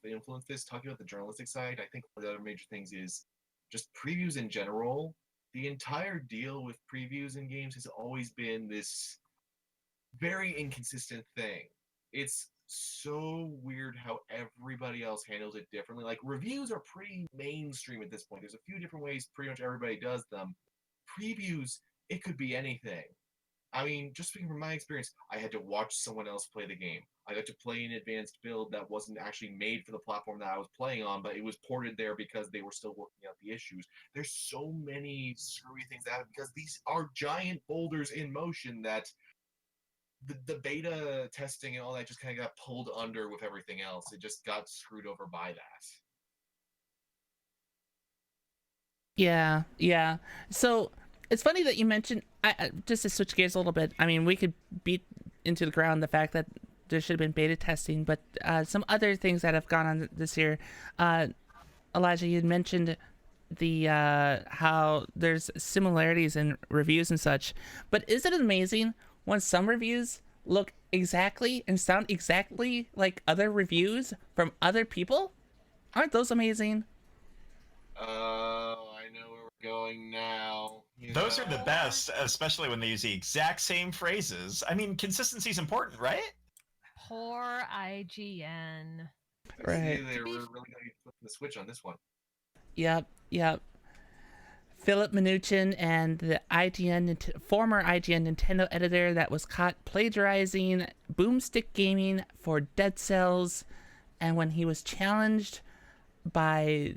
influenced this, talking about the journalistic side, I think one of the other major things is just previews in general. The entire deal with previews in games has always been this very inconsistent thing. It's so weird how everybody else handles it differently. Like, reviews are pretty mainstream at this point. There's a few different ways pretty much everybody does them. Previews, it could be anything. I mean, just speaking from my experience, I had to watch someone else play the game. I got to play an advanced build that wasn't actually made for the platform that I was playing on, but it was ported there because they were still working out the issues. There's so many screwy things that happen because these are giant boulders in motion that the beta testing and all that just kind of got pulled under with everything else. It just got screwed over by that. Yeah. So it's funny that you mentioned, just to switch gears a little bit, I mean, we could beat into the ground the fact that there should have been beta testing, but some other things that have gone on this year. Elijah, you had mentioned the how there's similarities in reviews and such, but isn't it amazing when some reviews look exactly and sound exactly like other reviews from other people? Aren't those amazing? I know where we're going now. Those are the best, especially when they use the exact same phrases. I mean, consistency is important, right? Poor IGN. Right. They were really going to be flipping the switch on this one. Yep. Philip Mnuchin and the former IGN Nintendo editor that was caught plagiarizing Boomstick Gaming for Dead Cells, and when he was challenged by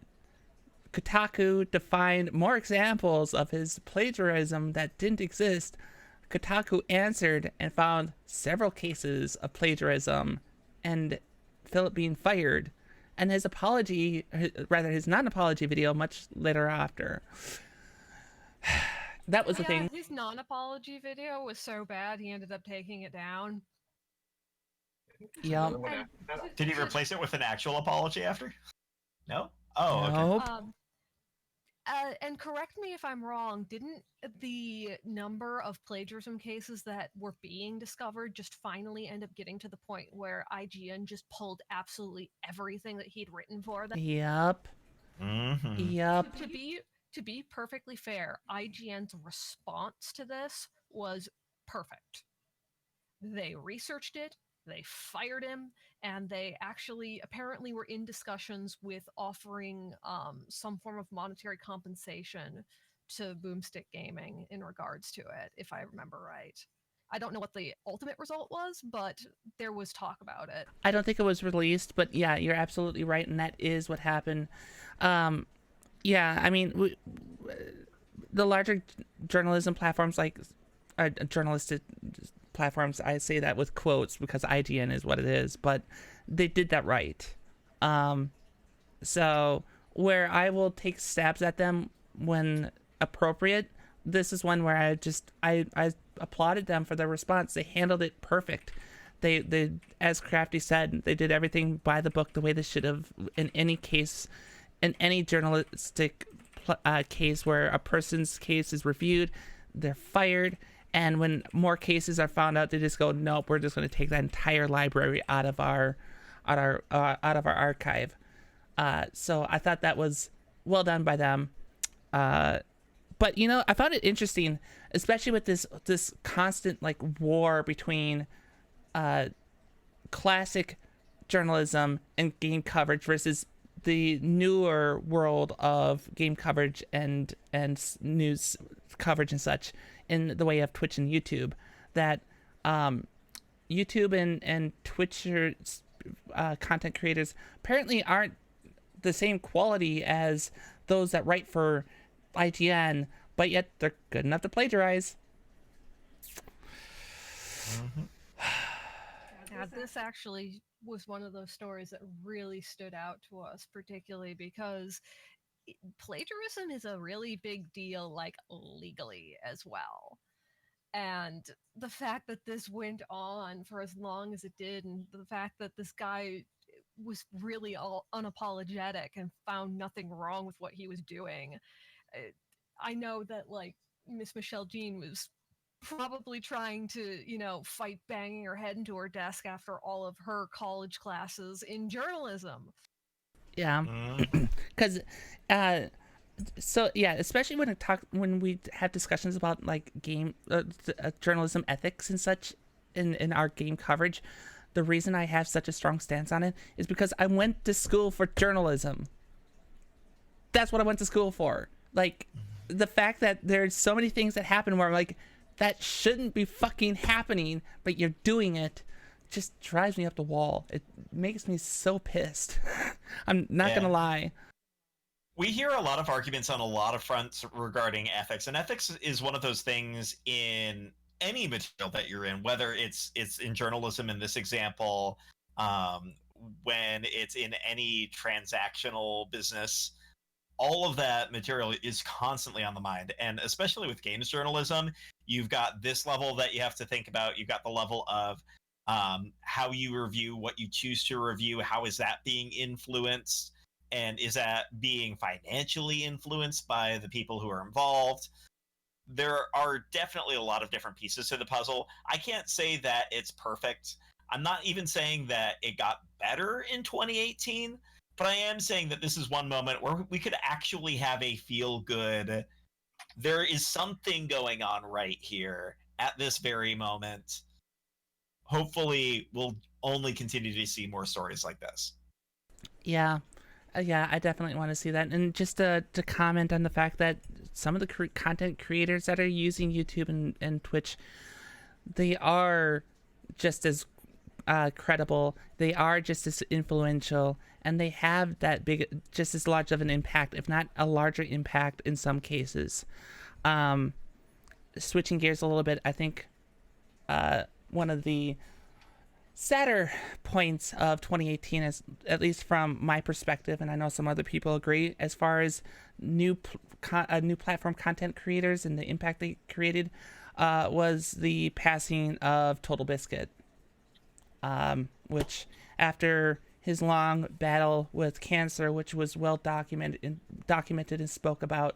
Kotaku to find more examples of his plagiarism that didn't exist, Kotaku answered and found several cases of plagiarism and Philip being fired, and his non-apology video much later after. That was the thing. His non-apology video was so bad he ended up taking it down. Yeah. Did he replace it with an actual apology after? No? Oh, okay. Nope. And correct me if I'm wrong, didn't the number of plagiarism cases that were being discovered just finally end up getting to the point where IGN just pulled absolutely everything that he'd written for them? Yep. Mm-hmm. Yep. To be perfectly fair, IGN's response to this was perfect. They researched it, they fired him, and they actually apparently were in discussions with offering some form of monetary compensation to Boomstick Gaming in regards to it, if I remember right. I don't know what the ultimate result was, but there was talk about it. I don't think it was released, but yeah, you're absolutely right, and that is what happened. Yeah, I mean, the larger journalism platforms, like journalistic platforms, I say that with quotes because IGN is what it is, but they did that right. So where I will take stabs at them when appropriate, this is one where I applauded them for their response. They handled it perfect. They as Crafty said, they did everything by the book the way they should have in any case. In any journalistic case where a person's case is reviewed, they're fired, and when more cases are found out, they just go, nope, we're just going to take that entire library out of our archive. So I thought that was well done by them. But you know, I found it interesting, especially with this constant like war between classic journalism and game coverage versus the newer world of game coverage and news coverage and such in the way of Twitch and YouTube, that YouTube and Twitch content creators apparently aren't the same quality as those that write for IGN, but yet they're good enough to plagiarize. Mm-hmm. Yeah, this actually was one of those stories that really stood out to us, particularly because plagiarism is a really big deal, like legally as well. And the fact that this went on for as long as it did, and the fact that this guy was really all unapologetic and found nothing wrong with what he was doing. I know that like Miss Michelle Jean was probably trying to, fight banging her head into her desk after all of her college classes in journalism. Yeah, because so yeah, especially when we have discussions about like game journalism ethics and such in our game coverage, the reason I have such a strong stance on it is because I went to school for journalism. That's what I went to school for. Like, the fact that there's so many things that happen where I'm like, that shouldn't be fucking happening, but you're doing it, just drives me up the wall. It makes me so pissed. I'm not gonna lie. We hear a lot of arguments on a lot of fronts regarding ethics, and ethics is one of those things in any material that you're in, whether it's in journalism in this example, when it's in any transactional business. All of that material is constantly on the mind, and especially with games journalism, you've got this level that you have to think about. You've got the level of how you review, what you choose to review, how is that being influenced, and is that being financially influenced by the people who are involved? There are definitely a lot of different pieces to the puzzle. I can't say that it's perfect. I'm not even saying that it got better in 2018, but I am saying that this is one moment where we could actually have a feel-good, there is something going on right here at this very moment. Hopefully, we'll only continue to see more stories like this. Yeah, I definitely want to see that. And just to comment on the fact that some of the content creators that are using YouTube and Twitch, they are just as credible, they are just as influential, and they have that just as large of an impact, if not a larger impact in some cases. Switching gears a little bit, I think one of the sadder points of 2018, is, at least from my perspective, and I know some other people agree, as far as new platform content creators and the impact they created, was the passing of Total Biscuit, which, after his long battle with cancer, which was well documented and spoke about,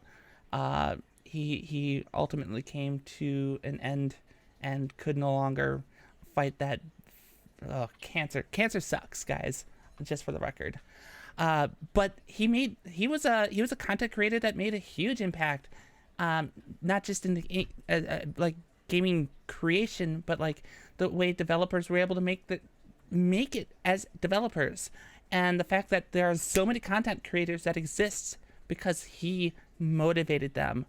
he ultimately came to an end and could no longer fight that. Cancer sucks, guys, just for the record. But he was a content creator that made a huge impact, not just in the like gaming creation, but like the way developers were able to make it as developers, and the fact that there are so many content creators that exist because he motivated them.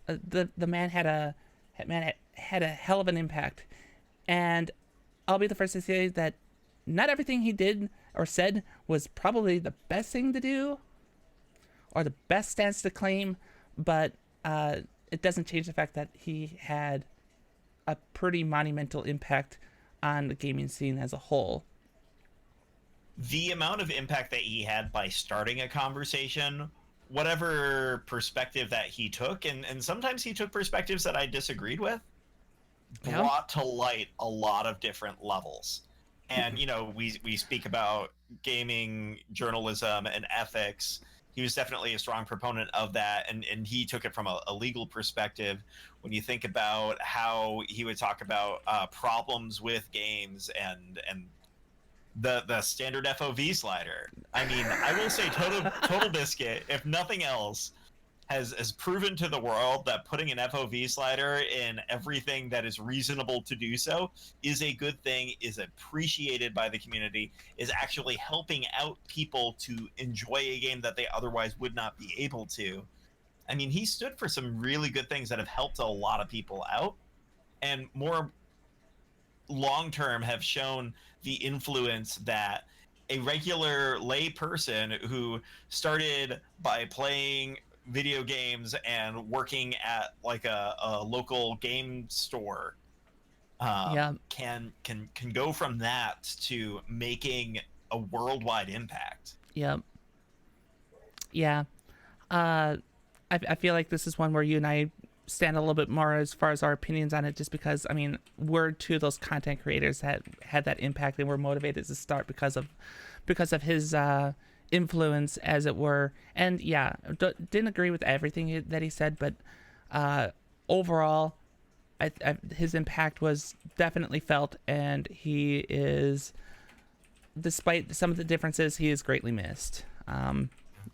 The man had a hell of an impact, and I'll be the first to say that not everything he did or said was probably the best thing to do or the best stance to claim, but it doesn't change the fact that he had a pretty monumental impact on the gaming scene as a whole. The amount of impact that he had by starting a conversation, whatever perspective that he took, and sometimes he took perspectives that I disagreed with, brought to light a lot of different levels. And we speak about gaming journalism and ethics. He was definitely a strong proponent of that, and he took it from a legal perspective. When you think about how he would talk about problems with games and the standard FOV slider, I mean, I will say Total Biscuit, if nothing else, has proven to the world that putting an FOV slider in everything that is reasonable to do so is a good thing, is appreciated by the community, is actually helping out people to enjoy a game that they otherwise would not be able to. I mean, he stood for some really good things that have helped a lot of people out, and more long-term have shown the influence that a regular lay person who started by playing video games and working at like a local game store can go from that to making a worldwide impact. I feel like this is one where you and I stand a little bit more as far as our opinions on it, just because, I mean, we're two of those content creators that had that impact and were motivated to start because of his influence, as it were. And didn't agree with everything that he said, but overall his impact was definitely felt, and he is, despite some of the differences, he is greatly missed.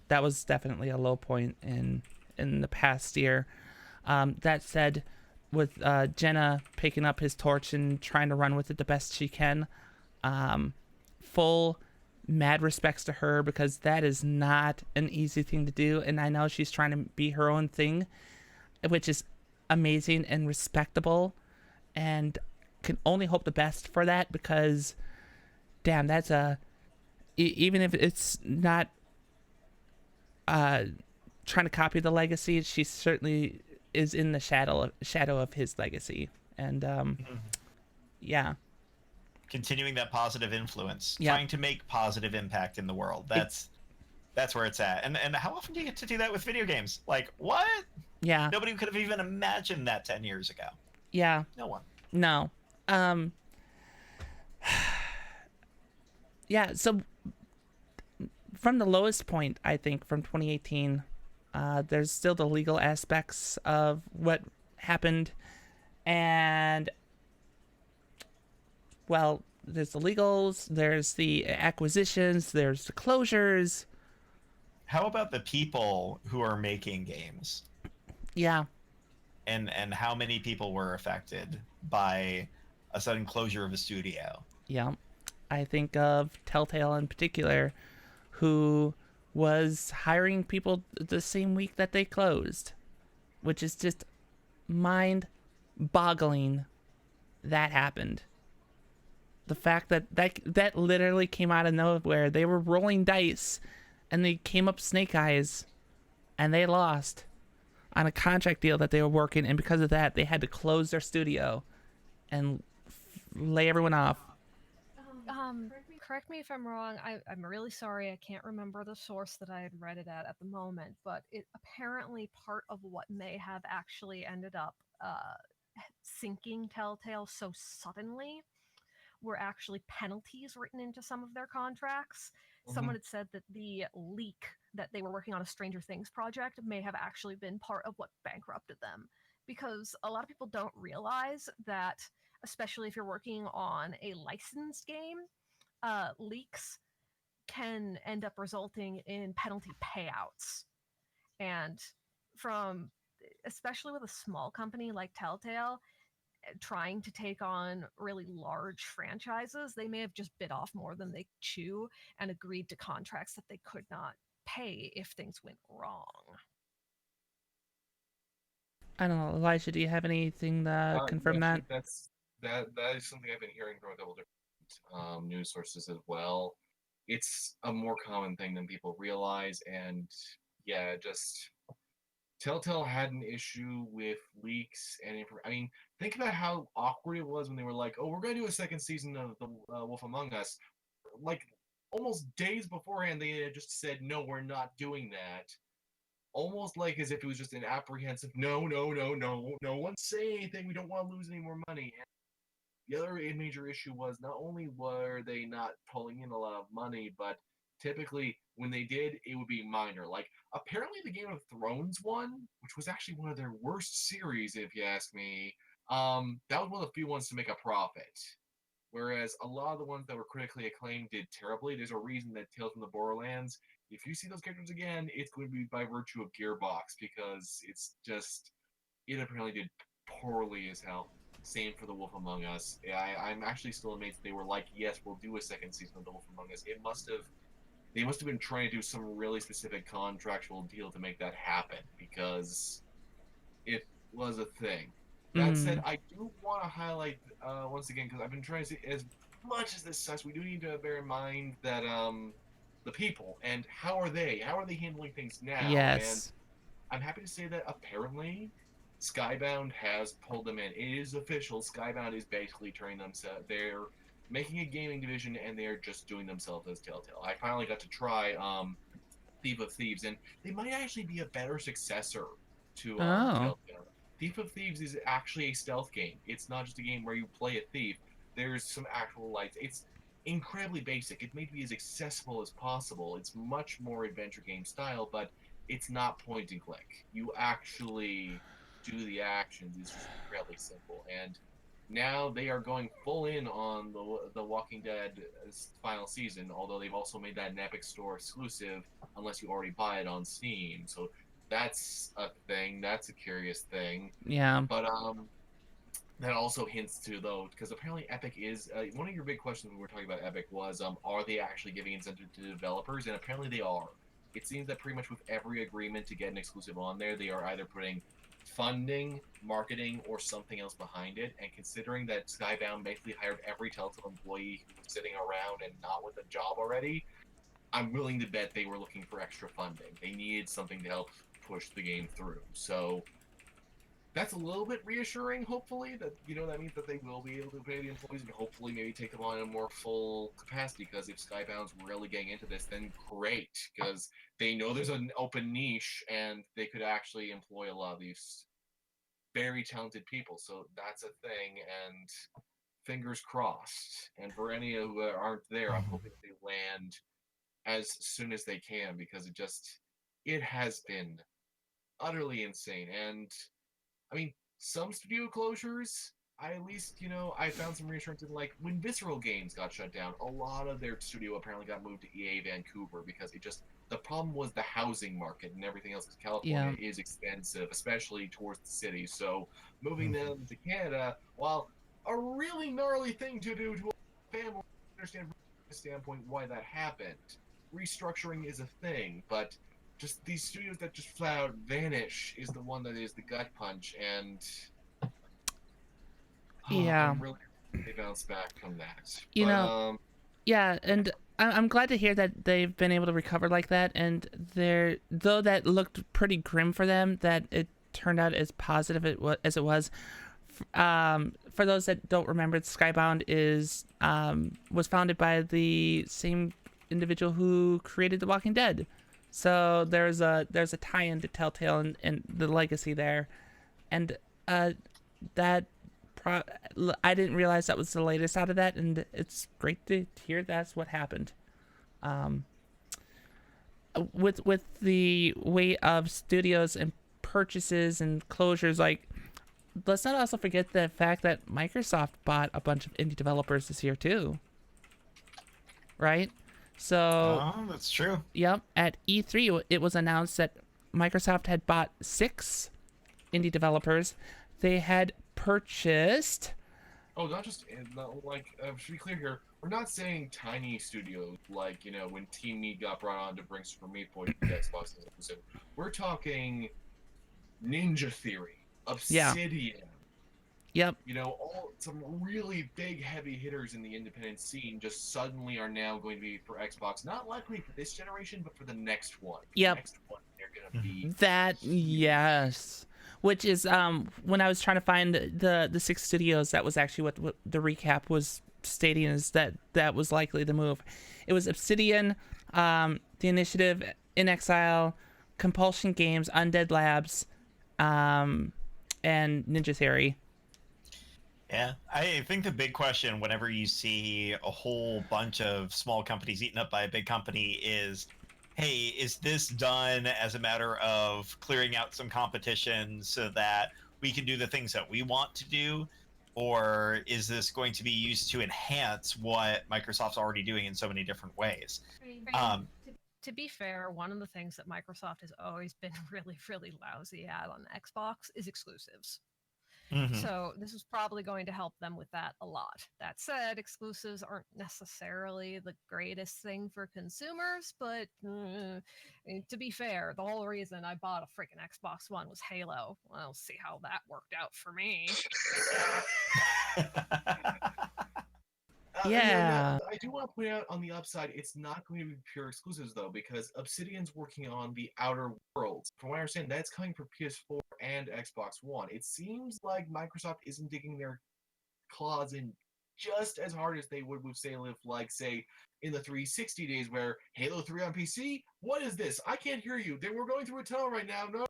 That was definitely a low point in the past year. That said, with Jenna picking up his torch and trying to run with it the best she can, full mad respects to her, because that is not an easy thing to do, and I know she's trying to be her own thing, which is amazing and respectable, and can only hope the best for that, because damn, that's even if it's not trying to copy the legacy, she certainly is in the shadow of his legacy. And continuing that positive influence, trying to make positive impact in the world. That's where it's at. And how often do you get to do that with video games? Like, what? Yeah. Nobody could have even imagined that 10 years ago. Yeah. No one. No. So from the lowest point, I think, from 2018, there's still the legal aspects of what happened, and well, there's the legals, there's the acquisitions, there's the closures. How about the people who are making games? Yeah. And how many people were affected by a sudden closure of a studio? Yeah. I think of Telltale in particular, who was hiring people the same week that they closed. which is just mind-boggling that happened. The fact that literally came out of nowhere. They were rolling dice, and they came up snake eyes, and they lost on a contract deal that they were working, and because of that, they had to close their studio and lay everyone off. Correct me if I'm wrong. I'm really sorry. I can't remember the source that I had read it at the moment, but it apparently part of what may have actually ended up sinking Telltale so suddenly were actually penalties written into some of their contracts. Someone had said that the leak that they were working on a Stranger Things project may have actually been part of what bankrupted them. Because a lot of people don't realize that, especially if you're working on a licensed game, leaks can end up resulting in penalty payouts. And from, especially with a small company like Telltale, trying to take on really large franchises, they may have just bit off more than they could chew and agreed to contracts that they could not pay if things went wrong. I don't know, Elijah, do you have anything to confirm that? That is something I've been hearing from a couple different news sources as well. It's a more common thing than people realize, and yeah, just Telltale had an issue with leaks and I mean, think about how awkward it was when they were like, "Oh, we're going to do a second season of The Wolf Among Us." Like almost days beforehand, they had just said, "No, we're not doing that." Almost like as if it was just an apprehensive, "No, no one say anything. We don't want to lose any more money." And the other major issue was not only were they not pulling in a lot of money, but typically when they did, it would be minor. Like apparently the Game of Thrones one, which was actually one of their worst series, if you ask me, that was one of the few ones to make a profit. Whereas a lot of the ones that were critically acclaimed did terribly. There's a reason that Tales from the Borderlands, if you see those characters again, it's going to be by virtue of Gearbox because it's just it apparently did poorly as hell. Same for The Wolf Among Us. I'm actually still amazed they were like, yes, we'll do a second season of The Wolf Among Us. They must have been trying to do some really specific contractual deal to make that happen because it was a thing. That said, I do want to highlight once again because I've been trying to say as much as this sucks, we do need to bear in mind that the people and how are they handling things now? Yes. And I'm happy to say that apparently Skybound has pulled them in. It is official. Skybound is basically turning themselves. They're making a gaming division, and they're just doing themselves as Telltale. I finally got to try Thief of Thieves, and they might actually be a better successor to Telltale. Thief of Thieves is actually a stealth game. It's not just a game where you play a thief. There's some actual lights. It's incredibly basic. It may be as accessible as possible. It's much more adventure game style, but it's not point and click. You actually do the actions. It's just incredibly simple. And now they are going full in on the Walking Dead final season, although they've also made that an Epic Store exclusive unless you already buy it on Steam. So that's a thing. That's a curious thing. Yeah. But that also hints to, though, because apparently Epic is one of your big questions when we're talking about Epic was, are they actually giving incentive to developers? And apparently they are. It seems that pretty much with every agreement to get an exclusive on there, they are either putting funding, marketing, or something else behind it. And considering that Skybound basically hired every Telltale employee who was sitting around and not with a job already, I'm willing to bet they were looking for extra funding. They needed something to help push the game through. So that's a little bit reassuring, hopefully, that that means that they will be able to pay the employees and hopefully maybe take them on in a more full capacity, because if Skybound's really getting into this, then great, because they know there's an open niche and they could actually employ a lot of these very talented people. So that's a thing, and fingers crossed. And for any who aren't there, I'm hoping they land as soon as they can, because it has been utterly insane. And I mean, some studio closures, I found some reassurance in, like, when Visceral Games got shut down, a lot of their studio apparently got moved to EA Vancouver because the problem was the housing market and everything else, because California is expensive, especially towards the city. So moving them to Canada, while a really gnarly thing to do to a family, I understand from a standpoint why that happened. Restructuring is a thing, but just these studios that just flat out vanish is the one that is the gut punch, and Yeah. I'm really they bounce back from that. You But know, yeah, and I'm glad to hear that they've been able to recover like that, and though that looked pretty grim for them, that it turned out as positive as it was. For those that don't remember, Skybound was founded by the same individual who created The Walking Dead, so there's a tie-in to Telltale and the legacy there, and that I didn't realize that was the latest out of that, and it's great to hear that's what happened. Um, with the weight of studios and purchases and closures, like, let's not also forget the fact that Microsoft bought a bunch of indie developers this year too, right? So, Oh, that's true. yep, at E3 it was announced that Microsoft had bought 6 indie developers. They had purchased. oh, not just like to be clear here, we're not saying tiny studios like when Team Meat got brought on to bring Super Meat Boy to the Xbox exclusive. We're talking Ninja Theory, Yeah. Obsidian. Yep. All some really big heavy hitters in the independent scene just suddenly are now going to be for Xbox. Not likely for this generation, but for the next one. Yep. The next one, they're gonna be That, yes. Which is when I was trying to find the 6 studios, that was actually what the recap was stating, is that was likely the move. It was Obsidian, The Initiative, In Exile, Compulsion Games, Undead Labs, and Ninja Theory. Yeah, I think the big question whenever you see a whole bunch of small companies eaten up by a big company is, hey, is this done as a matter of clearing out some competition so that we can do the things that we want to do? Or is this going to be used to enhance what Microsoft's already doing in so many different ways? To be fair, one of the things that Microsoft has always been really, really lousy at on Xbox is exclusives. Mhm. So this is probably going to help them with that a lot. That said, exclusives aren't necessarily the greatest thing for consumers, but to be fair, the whole reason I bought a freaking Xbox One was Halo. Well, see how that worked out for me. Yeah. I do want to point out on the upside, it's not going to be pure exclusives though, because Obsidian's working on the Outer Worlds. From what I understand, that's coming for PS4 and Xbox One. It seems like Microsoft isn't digging their claws in just as hard as they would with say in the 360 days where Halo 3 on PC. What is this? I can't hear you. We're going through a tunnel right now. No.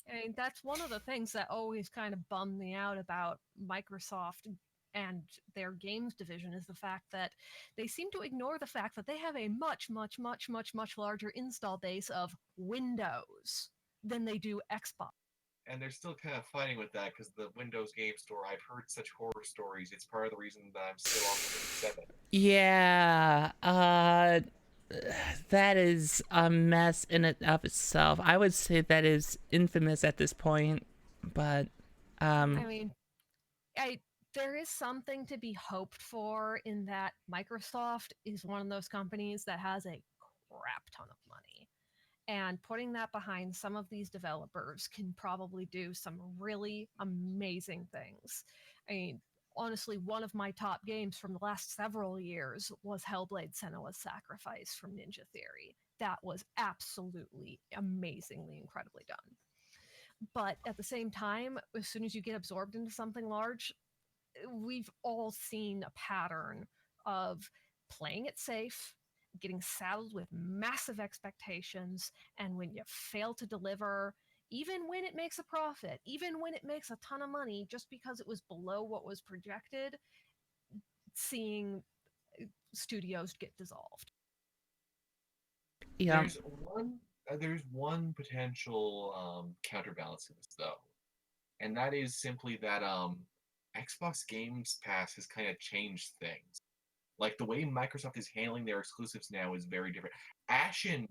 I mean, that's one of the things that always kind of bummed me out about Microsoft and their games division is the fact that they seem to ignore the fact that they have a much, much, much, much, much larger install base of Windows than they do Xbox. And they're still kind of fighting with that because the Windows Game Store, I've heard such horror stories. It's part of the reason that I'm still on Windows 7. Yeah. That is a mess in and of itself. I would say that is infamous at this point, but I mean, there is something to be hoped for in that Microsoft is one of those companies that has a crap ton of money. And putting that behind some of these developers can probably do some really amazing things. I mean, honestly, one of my top games from the last several years was Hellblade Senua's Sacrifice from Ninja Theory. That was absolutely amazingly incredibly done. But at the same time, as soon as you get absorbed into something large, we've all seen a pattern of playing it safe, getting saddled with massive expectations, and when you fail to deliver, even when it makes a profit, even when it makes a ton of money, just because it was below what was projected, seeing studios get dissolved. yeah. There's one potential counterbalance to this though, and that is simply that Xbox Games Pass has kind of changed things. Like the way Microsoft is handling their exclusives now is very different. Ashen,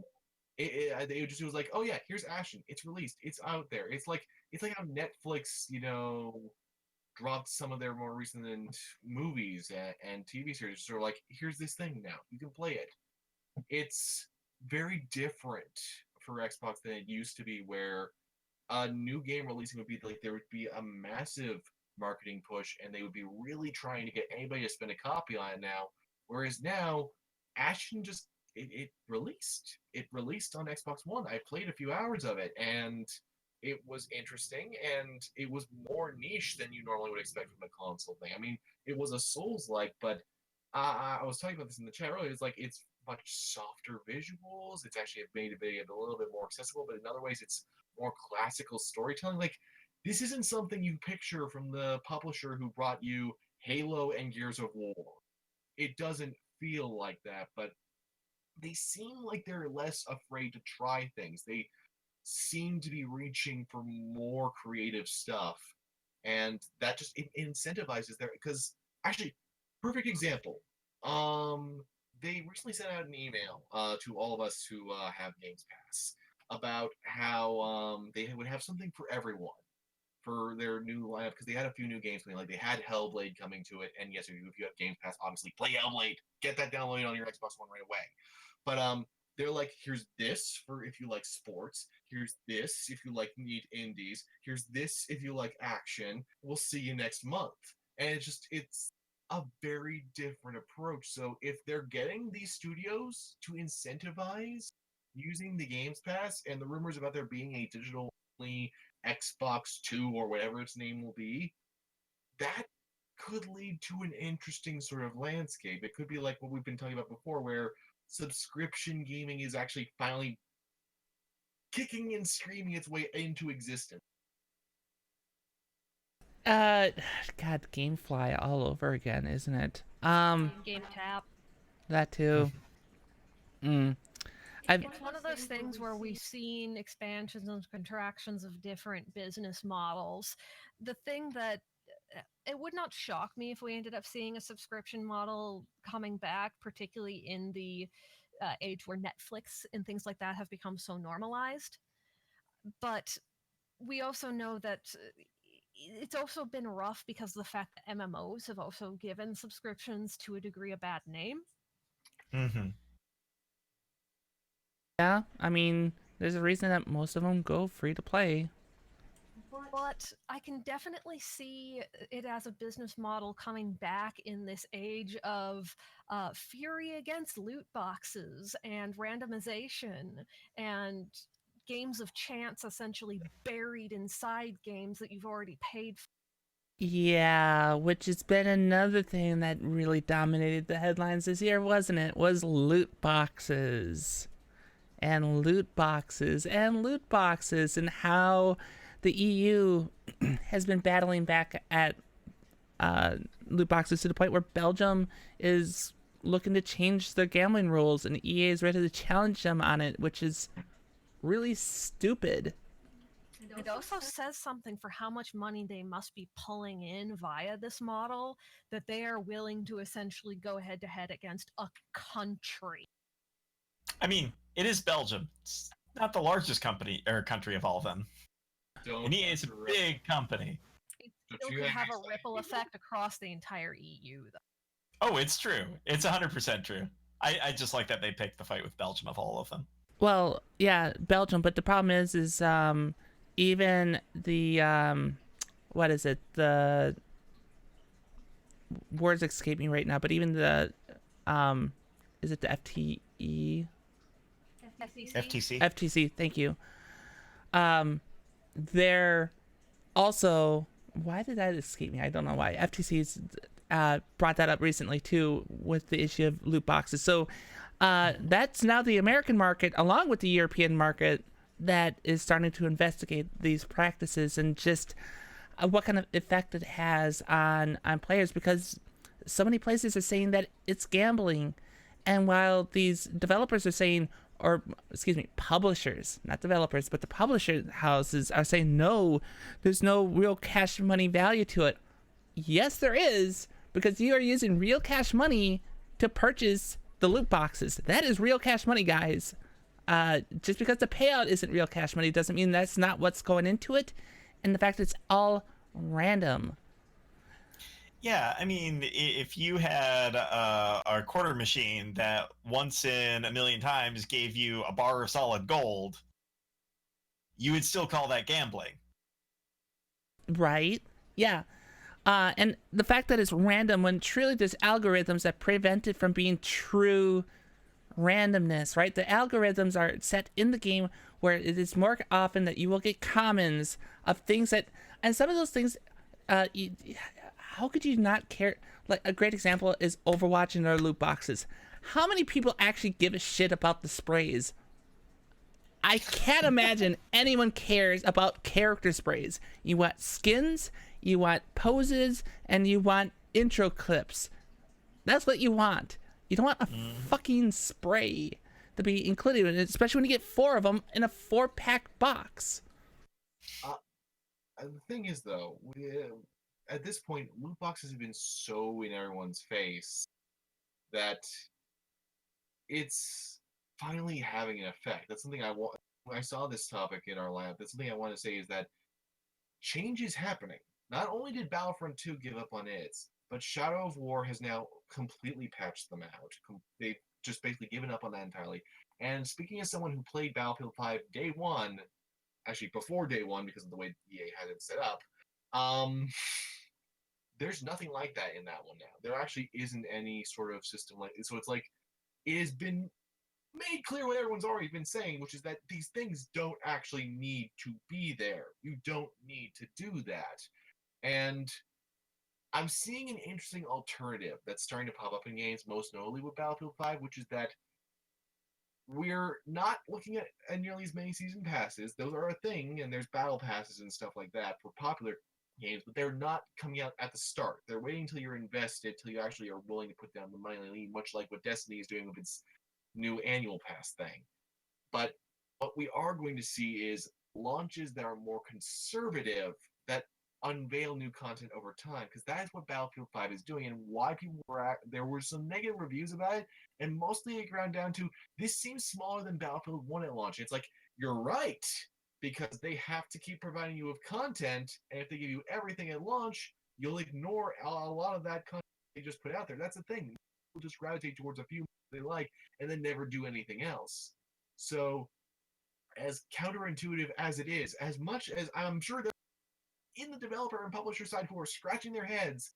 it was like, oh yeah, here's Ashen. It's released. It's out there. It's like how Netflix, dropped some of their more recent movies and TV series. So like, here's this thing now. You can play it. It's very different for Xbox than it used to be, where a new game releasing would be like there would be a massive marketing push, and they would be really trying to get anybody to spend a copy on it now. Whereas now, Ashen just it released. It released on Xbox One. I played a few hours of it, and it was interesting, and it was more niche than you normally would expect from a console thing. I mean, it was a Souls-like, but I was talking about this in the chat earlier. It's like it's much softer visuals. It's actually made it a little bit more accessible, but in other ways, it's more classical storytelling. Like, this isn't something you picture from the publisher who brought you Halo and Gears of War. It doesn't feel like that, but they seem like they're less afraid to try things. They seem to be reaching for more creative stuff, and that just it incentivizes their. Because actually, perfect example. They recently sent out an email to all of us who have Games Pass about how they would have something for everyone for their new lineup, because they had a few new games coming. Like, they had Hellblade coming to it, and yes, if you have Games Pass, obviously play Hellblade, get that downloaded on your Xbox One right away. But they're like, here's this for if you like sports, here's this if you like neat indies, here's this if you like action. We'll see you next month. And it's a very different approach. So if they're getting these studios to incentivize using the Games Pass, and the rumors about there being a digital only Xbox 2 or whatever its name will be, that could lead to an interesting sort of landscape. It could be like what we've been talking about before, where subscription gaming is actually finally kicking and screaming its way into existence. God, GameFly all over again, isn't it? Game Tap. That too. It's one of those things where we've seen expansions and contractions of different business models. The thing that it would not shock me if we ended up seeing a subscription model coming back, particularly in the age where Netflix and things like that have become so normalized. But we also know that it's also been rough because of the fact that MMOs have also given subscriptions to a degree a bad name. Mm-hmm. Yeah, I mean, there's a reason that most of them go free to play. But I can definitely see it as a business model coming back in this age of fury against loot boxes and randomization and games of chance essentially buried inside games that you've already paid for. Yeah, which has been another thing that really dominated the headlines this year, wasn't it? Was loot boxes. And loot boxes and loot boxes, and how the EU has been battling back at loot boxes to the point where Belgium is looking to change their gambling rules, and EA is ready to challenge them on it, which is really stupid. It also says something for how much money they must be pulling in via this model, that they are willing to essentially go head to head against a country. I mean, it is Belgium. It's not the largest country of all of them. And EA is a big company. It still could have a ripple effect across the entire EU, though. Oh, it's true. It's 100% true. I just like that they picked the fight with Belgium of all of them. Well, yeah, Belgium, but the problem is even the what is it? The words escape me right now, but even the is it the FTE? FTC, thank you. They're also, why did that escape me? I don't know why. FTC's brought that up recently too with the issue of loot boxes. So that's now the American market, along with the European market, that is starting to investigate these practices and just what kind of effect it has on players, because so many places are saying that it's gambling. And while these developers are saying, or excuse me, publishers, not developers, but the publisher houses are saying, no, there's no real cash money value to it. Yes, there is, because you are using real cash money to purchase the loot boxes. That is real cash money, guys. Just because the payout isn't real cash money doesn't mean that's not what's going into it. And the fact that it's all random. Yeah, I mean, if you had a quarter machine that once in a million times gave you a bar of solid gold, you would still call that gambling. Right? Yeah. And the fact that it's random when truly there's algorithms that prevent it from being true randomness, right? The algorithms are set in the game where it is more often that you will get commons of things that, and some of those things, how could you not care? Like a great example is Overwatch and their loot boxes. How many people actually give a shit about the sprays? I can't imagine anyone cares about character sprays. You want skins, you want poses, and you want intro clips. That's what you want. You don't want a fucking spray to be included in it, especially when you get 4 of them in a 4-pack box. The thing is, though, at this point, loot boxes have been so in everyone's face that it's finally having an effect. That's something I want. When I saw this topic in our lab, that's something I want to say is that change is happening. Not only did Battlefront 2 give up on its, but Shadow of War has now completely patched them out. They've just basically given up on that entirely. And speaking as someone who played Battlefield 5 day one, actually before day one because of the way EA had it set up, there's nothing like that in that one now. There actually isn't any sort of system like it. So it's like it has been made clear what everyone's already been saying, which is that these things don't actually need to be there. You don't need to do that. And I'm seeing an interesting alternative that's starting to pop up in games, most notably with Battlefield 5, which is that we're not looking at nearly as many season passes. Those are a thing, and there's battle passes and stuff like that for popular games, but they're not coming out at the start. They're waiting until you're invested, till you actually are willing to put down the money, much like what Destiny is doing with its new annual pass thing. But what we are going to see is launches that are more conservative, that unveil new content over time, because that is what Battlefield 5 is doing, and why people were there were some negative reviews about it, and mostly it ground down to this seems smaller than Battlefield 1 at launch. It's like, you're right, because they have to keep providing you with content, and if they give you everything at launch, you'll ignore a lot of that content they just put out there. That's the thing. People just gravitate towards a few they like and then never do anything else. So as counterintuitive as it is, as much as I'm sure that in the developer and publisher side who are scratching their heads,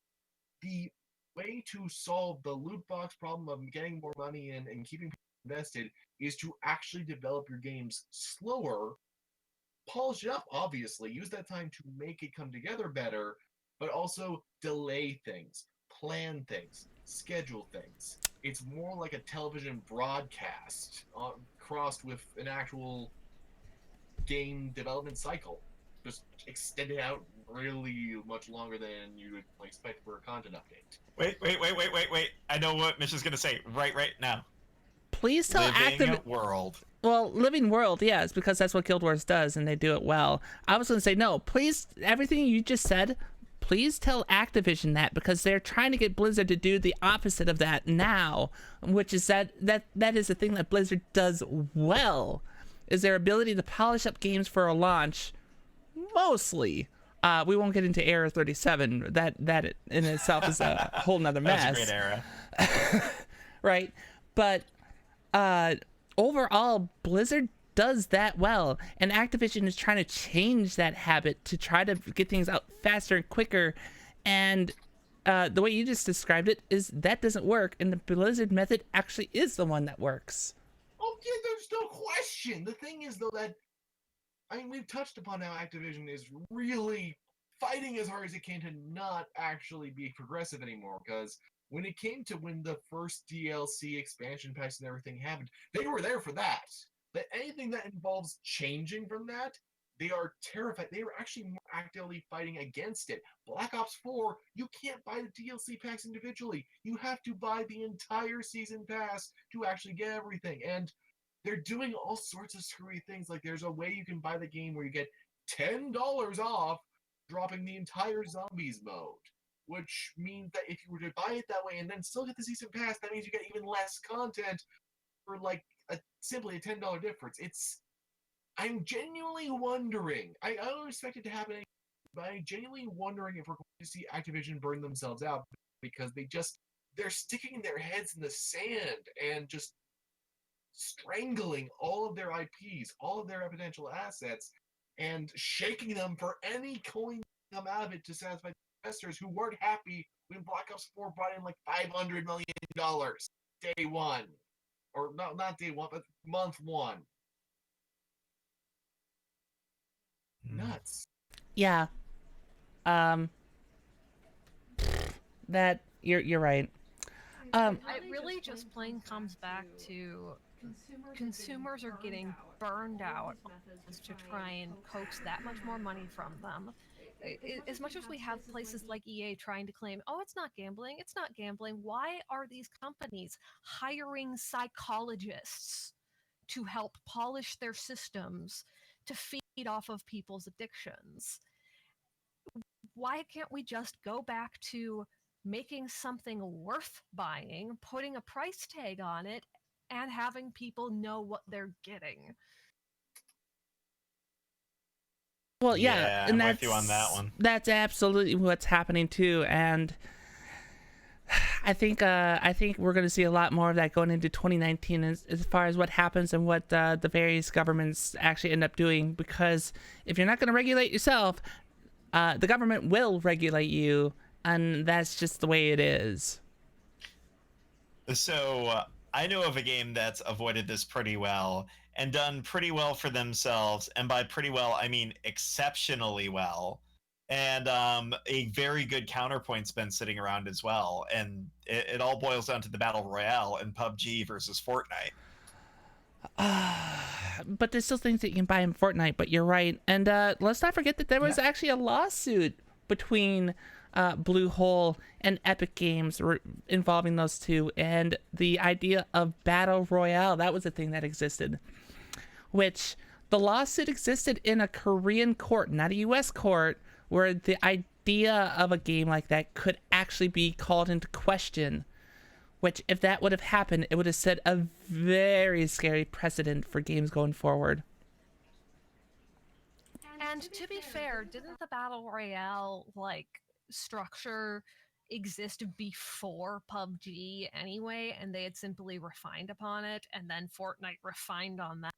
the way to solve the loot box problem of getting more money in and keeping people invested is to actually develop your games slower, polish it up, obviously, use that time to make it come together better, but also delay things, plan things, schedule things. It's more like a television broadcast crossed with an actual game development cycle. Just extend it out really much longer than you would expect for a content update. Wait. I know what Mitch is going to say right now. Please tell Living World. Well, Living World, yes, because that's what Guild Wars does, and they do it well. I was going to say, no, please, everything you just said, please tell Activision that, because they're trying to get Blizzard to do the opposite of that now, which is that is the thing that Blizzard does well, is their ability to polish up games for a launch, mostly. We won't get into Era 37. That in itself is a whole nother mess. That's a great era. Right? But overall, Blizzard does that well, and Activision is trying to change that habit to try to get things out faster and quicker, and the way you just described it is that doesn't work, and the Blizzard method actually is the one that works. Oh yeah, there's no question. The thing is, though, that I mean, we've touched upon how Activision is really fighting as hard as it can to not actually be progressive anymore, because when it came to when the first DLC expansion packs and everything happened, they were there for that. That anything that involves changing from that, they are terrified. They were actually more actively fighting against it. Black Ops 4, you can't buy the DLC packs individually. You have to buy the entire season pass to actually get everything. And they're doing all sorts of screwy things. Like there's a way you can buy the game where you get $10 off dropping the entire zombies mode. Which means that if you were to buy it that way and then still get the season pass, that means you get even less content for like simply a $10 difference. I'm genuinely wondering. I don't expect it to happen, but I'm genuinely wondering if we're going to see Activision burn themselves out because they're sticking their heads in the sand and just strangling all of their IPs, all of their potential assets, and shaking them for any coin to come out of it to satisfy investors who weren't happy when Black Ops 4 brought in like $500 million day one. Or not day one, but month one. Nuts. Yeah. That you're right. It really just plain comes back to consumers are getting burned out to try and coax that much more money from them. As much as we have places like EA trying to claim, oh, it's not gambling, why are these companies hiring psychologists to help polish their systems to feed off of people's addictions? Why can't we just go back to making something worth buying, putting a price tag on it, and having people know what they're getting? Well, yeah, and I'm with you on that one. That's absolutely what's happening too, and I think we're going to see a lot more of that going into 2019 as far as what happens and what the various governments actually end up doing. Because if you're not going to regulate yourself, the government will regulate you, and that's just the way it is. So I know of a game that's avoided this pretty well and done pretty well for themselves, and by pretty well I mean exceptionally well. And a very good counterpoint's been sitting around as well, and it all boils down to the battle royale in PUBG versus Fortnite. But there's still things that you can buy in Fortnite. But you're right, and let's not forget that there was actually a lawsuit between Blue Hole and Epic Games involving those two, and the idea of battle royale. That was a thing that existed, which the lawsuit existed in a Korean court, not a U.S. court, where the idea of a game like that could actually be called into question, which if that would have happened, it would have set a very scary precedent for games going forward. And to be fair, didn't the Battle Royale, structure exist before PUBG anyway, and they had simply refined upon it, and then Fortnite refined on that?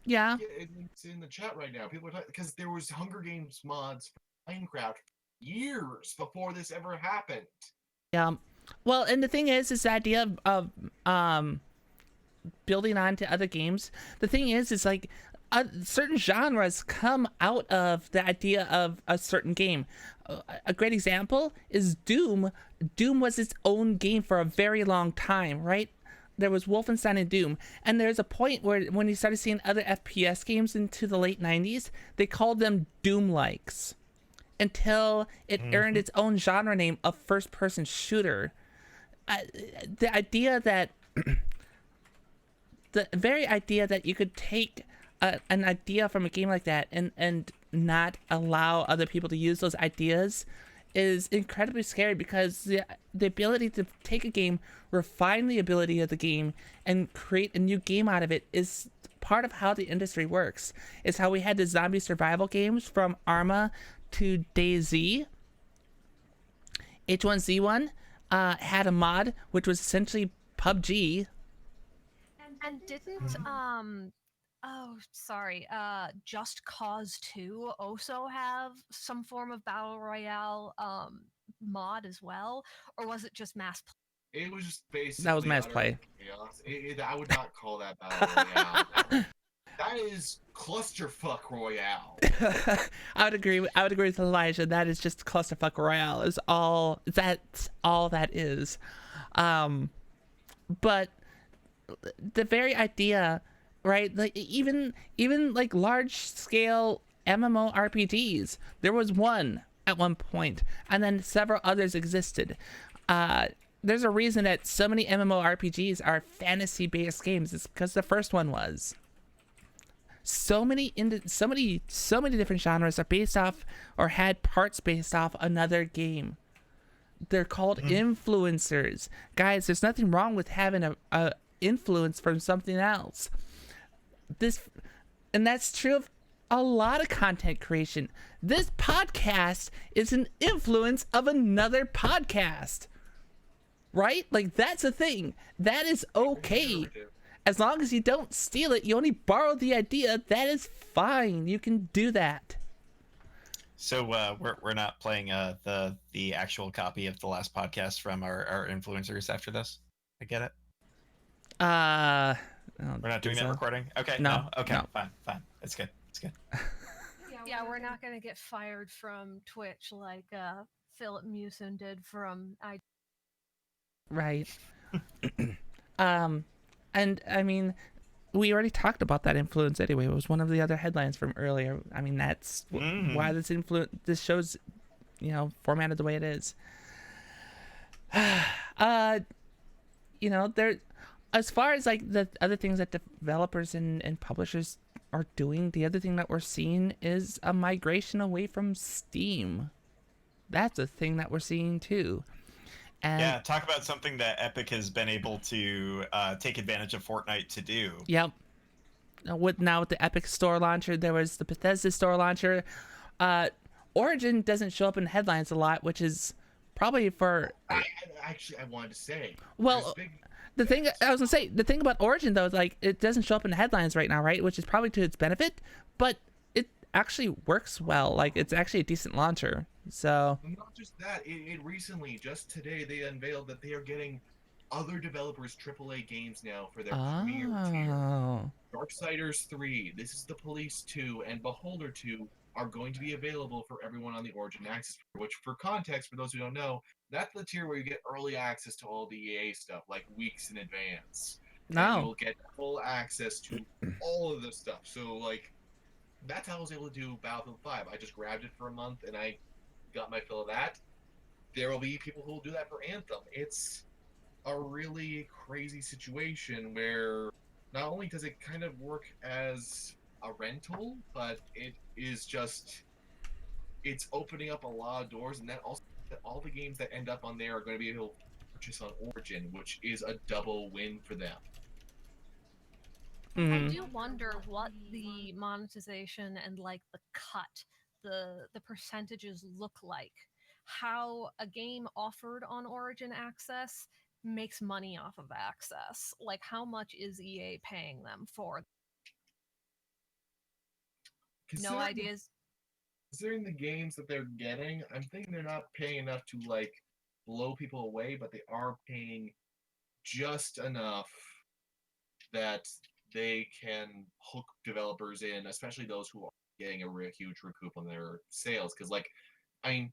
Yeah. It's in the chat right now. People are talking, because there was Hunger Games mods for Minecraft years before this ever happened. Yeah. Well, and the thing is the idea of building on to other games. The thing is like certain genres come out of the idea of a certain game. A great example is Doom. Doom was its own game for a very long time, right? There was Wolfenstein and Doom, and there's a point where when you started seeing other FPS games into the late 90s, they called them Doom-likes until it earned its own genre name of first-person shooter. The idea that the very idea that you could take an idea from a game like that and not allow other people to use those ideas is incredibly scary, because the ability to take a game, refine the ability of the game, and create a new game out of it is part of how the industry works. It's how we had the zombie survival games from Arma to DayZ. H1Z1 had a mod which was essentially PUBG. And didn't Just Cause 2 also have some form of battle royale mod as well, or was it just mass play? It was just basically that was mass play. Chaos. I would not call that battle royale. That is clusterfuck royale. I would agree with Elijah. That is just clusterfuck royale. That's all that is. But the very idea, right? Like even like large scale MMORPGs, there was one at one point, and then several others existed. There's a reason that so many MMORPGs are fantasy-based games. It's because the first one was. So many different genres are based off or had parts based off another game. They're called influencers. Guys, there's nothing wrong with having a influence from something else. And that's true of a lot of content creation. This podcast is an influence of another podcast. Right? Like, that's a thing. That is okay. As long as you don't steal it, you only borrow the idea, that is fine. You can do that. So we're not playing the actual copy of the last podcast from our influencers after this. I get it. I We're don't not doing think that so. recording. Okay. No, Okay. no. Fine. It's good. Yeah, we're not going to get fired from Twitch like Philip Mewson did from Right. And I mean, we already talked about that influence anyway. It was one of the other headlines from earlier. I mean, that's why this show's, formatted the way it is. There, as far as like the other things that developers and publishers are doing, the other thing that we're seeing is a migration away from Steam. That's a thing that we're seeing too. And Yeah, talk about something that Epic has been able to take advantage of Fortnite to do. Yep. With the Epic Store launcher, there was the Bethesda Store launcher. Origin doesn't show up in headlines a lot, which is probably for. I wanted to say. Well, the thing about Origin though is like it doesn't show up in headlines right now, right? Which is probably to its benefit, but it actually works well. Like it's actually a decent launcher. So. Not just that. It recently, just today, they unveiled that they are getting other developers AAA games now for their premier tier. Darksiders 3, This Is the Police 2, and Beholder 2 are going to be available for everyone on the Origin Access, which, for context, for those who don't know, that's the tier where you get early access to all the EA stuff, like weeks in advance. No. And you'll get full access to all of this stuff. So, like, that's how I was able to do Battlefield 5. I just grabbed it for a month, and I got my fill of that. There will be people who will do that for Anthem. It's a really crazy situation where not only does it kind of work as a rental, but it is just, it's opening up a lot of doors, and that also that all the games that end up on there are going to be able to purchase on Origin, which is a double win for them. I do wonder what the monetization and like the cut, the percentages look like. How a game offered on Origin Access makes money off of access. Like how much is EA paying them for? No ideas. Considering the games that they're getting, I'm thinking they're not paying enough to like blow people away, but they are paying just enough that they can hook developers in, especially those who are getting a real huge recoup on their sales. Because, like, I mean,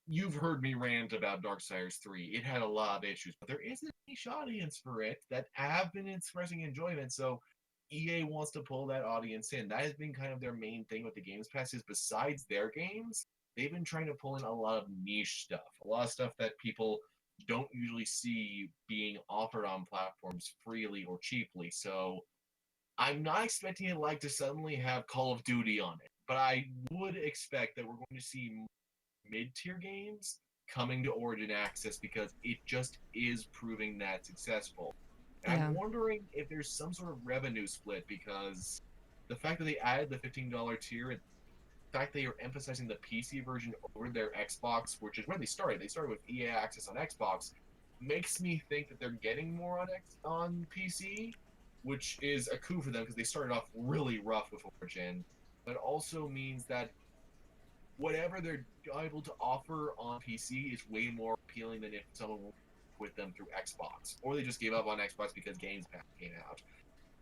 you've heard me rant about Darksiders 3. It had a lot of issues, but there is a niche audience for it that have been expressing enjoyment. So EA wants to pull that audience in. That has been kind of their main thing with the Games Pass is besides their games, they've been trying to pull in a lot of niche stuff, a lot of stuff that people don't usually see being offered on platforms freely or cheaply. So I'm not expecting it like to suddenly have Call of Duty on it, but I would expect that we're going to see mid-tier games coming to Origin Access because it just is proving that successful. And I'm wondering if there's some sort of revenue split because the fact that they added the $15 tier and the fact they are emphasizing the PC version over their Xbox, which is where they started. They started with EA Access on Xbox, makes me think that they're getting more on PC, which is a coup for them because they started off really rough with Origin, but also means that whatever they're able to offer on PC is way more appealing than if someone were with them through Xbox, or they just gave up on Xbox because Games Pass came out.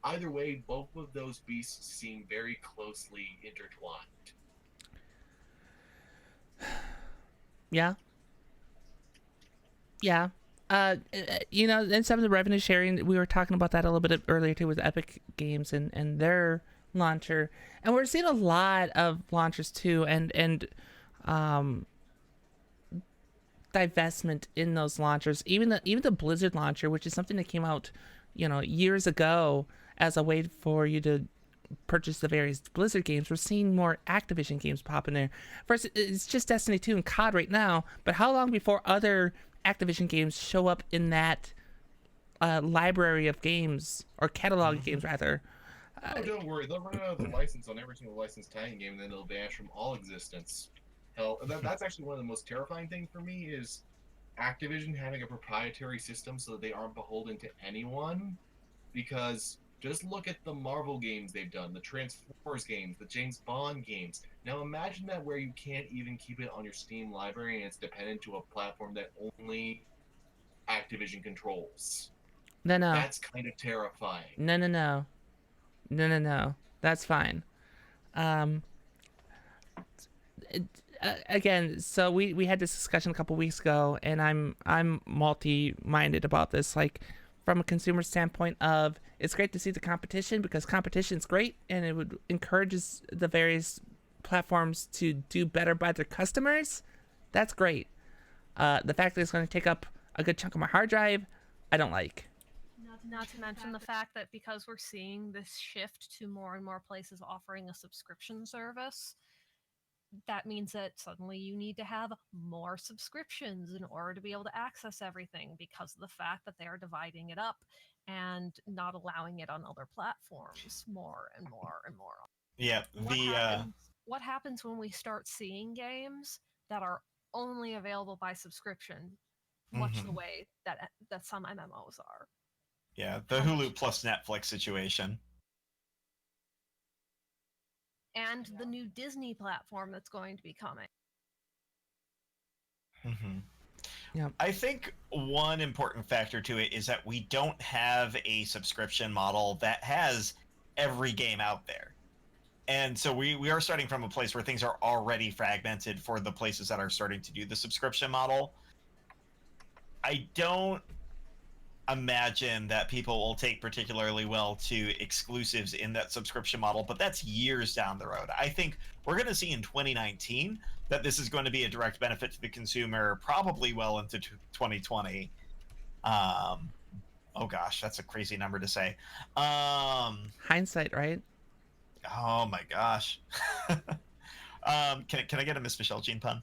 Either way, both of those beasts seem very closely intertwined. Yeah. And some of the revenue sharing, we were talking about that a little bit earlier too with Epic Games and their launcher, and we're seeing a lot of launchers too, and divestment in those launchers. Even the Blizzard launcher, which is something that came out, years ago as a way for you to purchase the various Blizzard games. We're seeing more Activision games pop in there. First, it's just Destiny 2 and COD right now, but how long before other Activision games show up in that library of games, or catalog of games rather? Oh, don't worry. They'll run out of the license on every single licensed tie-in game, and then they'll vanish from all existence. Hell, that's actually one of the most terrifying things for me is Activision having a proprietary system so that they aren't beholden to anyone. because just look at the Marvel games they've done, the Transformers games, the James Bond games. Now imagine that where you can't even keep it on your Steam library and it's dependent to a platform that only Activision controls. No, no, That's kind of terrifying. no, no, no, no, no, no. That's fine. Um, again, so we had this discussion a couple weeks ago, and I'm multi-minded about this. Like, from a consumer standpoint, of it's great to see the competition because competition's great, and it would encourages the various platforms to do better by their customers. That's great. The fact that it's going to take up a good chunk of my hard drive, I don't like. Not to mention the fact that because we're seeing this shift to more and more places offering a subscription service, that means that suddenly you need to have more subscriptions in order to be able to access everything because of the fact that they are dividing it up and not allowing it on other platforms more and more and more. Yeah, What happens when we start seeing games that are only available by subscription, much the way that some MMOs are? Yeah, the Hulu plus Netflix situation. And the new Disney platform that's going to be coming. Yeah. I think one important factor to it is that we don't have a subscription model that has every game out there. And so we are starting from a place where things are already fragmented for the places that are starting to do the subscription model. I don't imagine that people will take particularly well to exclusives in that subscription model, but that's years down the road. I think we're going to see in 2019 that this is going to be a direct benefit to the consumer, probably well into 2020. Oh gosh, that's a crazy number to say. Hindsight, right? Oh my gosh. Can I get a Miss Michelle Jean pun?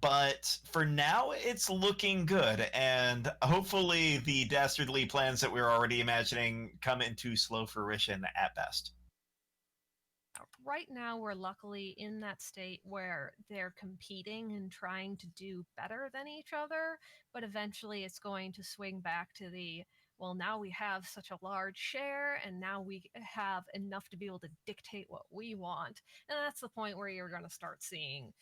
But for now, it's looking good, and hopefully the dastardly plans that we were already imagining come into slow fruition at best. Right now, we're luckily in that state where they're competing and trying to do better than each other, but eventually it's going to swing back to the, well, now we have such a large share, and now we have enough to be able to dictate what we want. And that's the point where you're going to start seeing,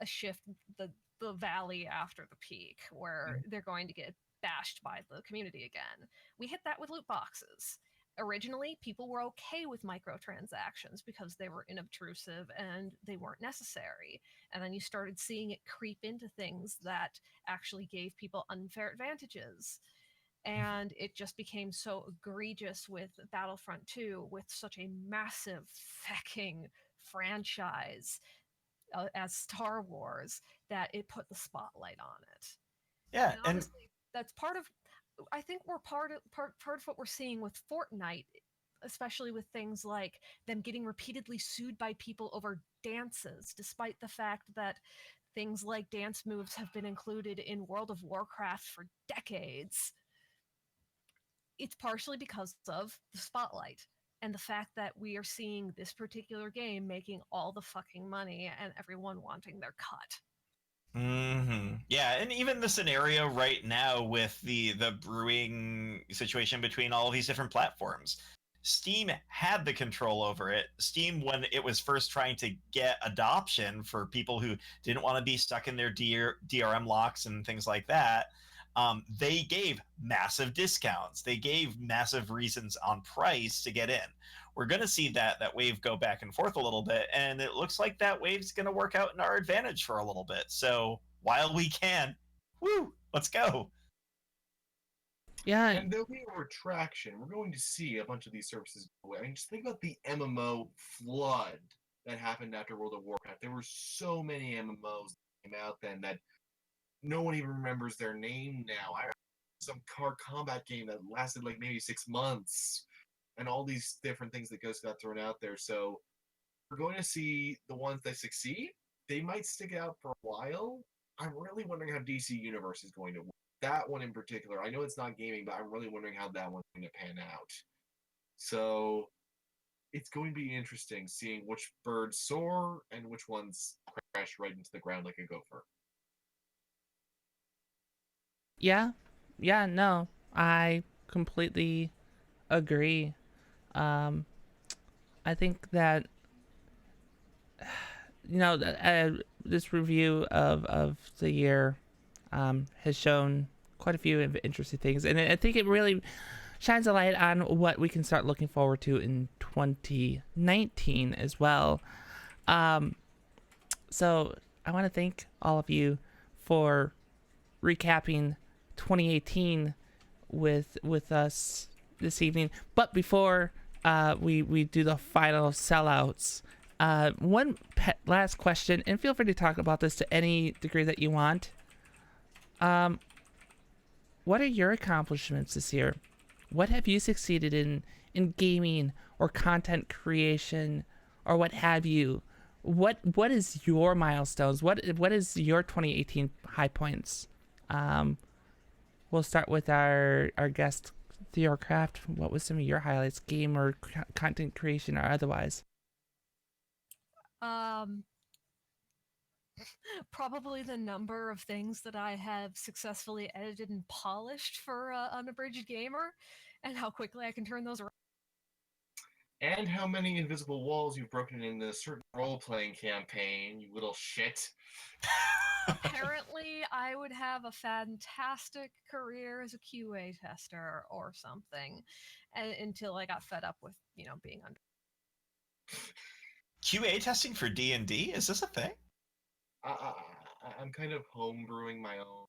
a shift, the valley after the peak, where they're going to get bashed by the community again. We hit that with loot boxes. Originally, people were okay with microtransactions because they were inobtrusive and they weren't necessary. And then you started seeing it creep into things that actually gave people unfair advantages. And it just became so egregious with Battlefront 2, with such a massive fucking franchise as Star Wars, that it put the spotlight on it. Yeah, and honestly, that's part of. I think we're part of what we're seeing with Fortnite, especially with things like them getting repeatedly sued by people over dances, despite the fact that things like dance moves have been included in World of Warcraft for decades. It's partially because of the spotlight and the fact that we are seeing this particular game making all the fucking money and everyone wanting their cut. Yeah, and even the scenario right now with the brewing situation between all of these different platforms. Steam had the control over it. Steam, when it was first trying to get adoption for people who didn't want to be stuck in their DRM locks and things like that, they gave massive discounts. They gave massive reasons on price to get in. We're going to see that wave go back and forth a little bit, and it looks like that wave's going to work out in our advantage for a little bit. So while we can, let's go. Yeah. And there'll be a retraction. We're going to see a bunch of these services go away. I mean, just think about the MMO flood that happened after World of Warcraft. There were so many MMOs that came out then that no one even remembers their name now. I some card combat game that lasted like maybe 6 months, and all these different things that got thrown out there. So we're going to see the ones that succeed. They might stick out for a while. I'm really wondering how DC Universe is going to work. That one in particular. I know it's not gaming, but I'm really wondering how that one's going to pan out. So it's going to be interesting seeing which birds soar and which ones crash right into the ground like a gopher. Yeah, no, I completely agree. Um, I think that this review of the year has shown quite a few interesting things, and I think it really shines a light on what we can start looking forward to in 2019 as well. So I want to thank all of you for recapping 2018 with us this evening. But before we do the final sellouts, one last question, and feel free to talk about this to any degree that you want. What are your accomplishments this year? What have you succeeded in gaming or content creation or what have you? What is your milestones? What is your 2018 high points? We'll start with our guest Theo Craft. What was some of your highlights, game or content creation or otherwise? Probably the number of things that I have successfully edited and polished for Unabridged Gamer, and how quickly I can turn those around. And how many invisible walls you've broken in a certain role-playing campaign, you little shit. Apparently, I would have a fantastic career as a QA tester or something, until I got fed up with, being under. QA testing for D&D? Is this a thing? I'm kind of homebrewing my own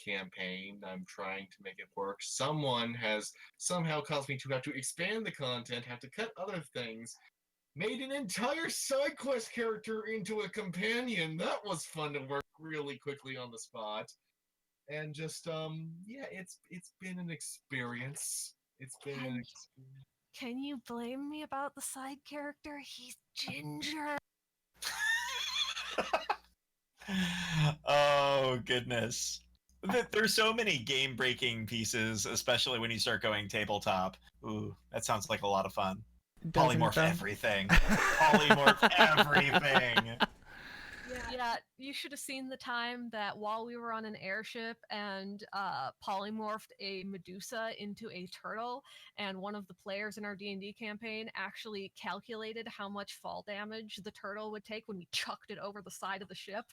campaign. I'm trying to make it work. Someone has somehow caused me to have to expand the content, have to cut other things, made an entire side quest character into a companion. That was fun to work really quickly on the spot. And just it's been an experience. It's been an experience. Can you blame me about the side character? He's ginger. Oh, goodness. There's so many game-breaking pieces, especially when you start going tabletop. Ooh, that sounds like a lot of fun. Polymorph everything. Polymorph everything. Yeah, you should have seen the time that while we were on an airship and polymorphed a Medusa into a turtle, and one of the players in our D&D campaign actually calculated how much fall damage the turtle would take when we chucked it over the side of the ship.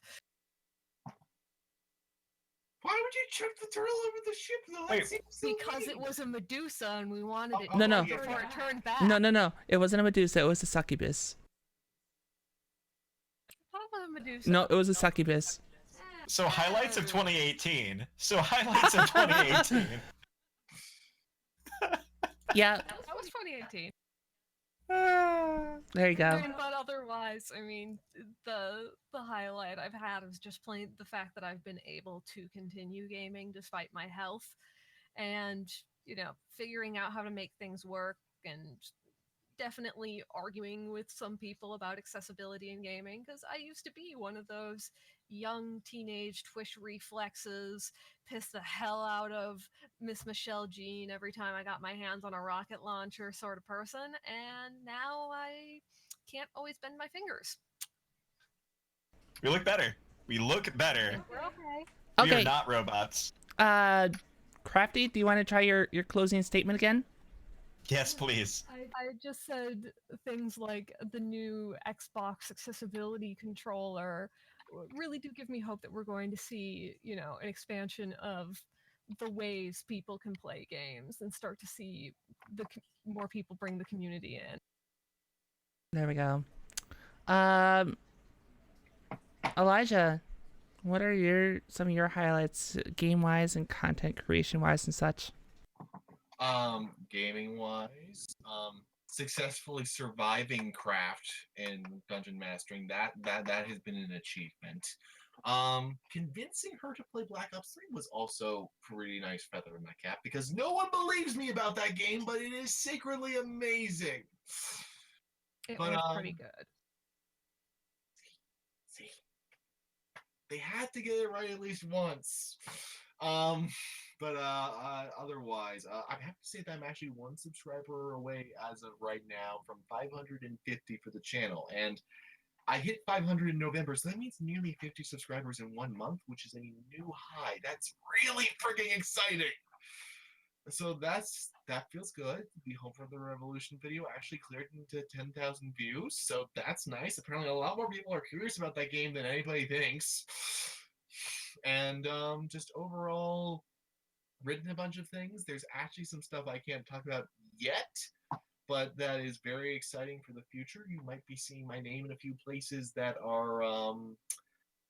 Why would you chuck the turtle over the ship, though? Wait, because it was a Medusa and we wanted it No. before it turned back. No. It wasn't a Medusa. It was a succubus. I thought it was a Medusa. No, it was a succubus. So highlights of 2018. Yeah. That was 2018. There you go. But otherwise, I mean, the highlight I've had is just plain the fact that I've been able to continue gaming despite my health, and figuring out how to make things work, and definitely arguing with some people about accessibility in gaming, because I used to be one of those young teenage twitch reflexes, piss the hell out of Miss Michelle Jean every time I got my hands on a rocket launcher sort of person, and now I can't always bend my fingers. We look better. We're okay. We are not robots. Crafty, do you want to try your closing statement again? Yes, please. I just said things like the new Xbox accessibility controller really do give me hope that we're going to see, an expansion of the ways people can play games and start to see more people bring the community in. There we go. Elijah, what are some of your highlights game-wise and content creation-wise and such? Gaming-wise, successfully surviving craft and dungeon mastering, that has been an achievement. Convincing her to play Black Ops 3 was also pretty nice feather in my cap, because no one believes me about that game, but it is secretly amazing. It was pretty good. See, they had to get it right at least once. But otherwise, I'm happy to say that I'm actually one subscriber away as of right now from 550 for the channel, and I hit 500 in November, so that means nearly 50 subscribers in 1 month, which is a new high. That's really freaking exciting. So that feels good. The Home for the Revolution video actually cleared into 10,000 views, so that's nice. Apparently, a lot more people are curious about that game than anybody thinks. And just overall, written a bunch of things. There's actually some stuff I can't talk about yet, but that is very exciting for the future. You might be seeing my name in a few places that are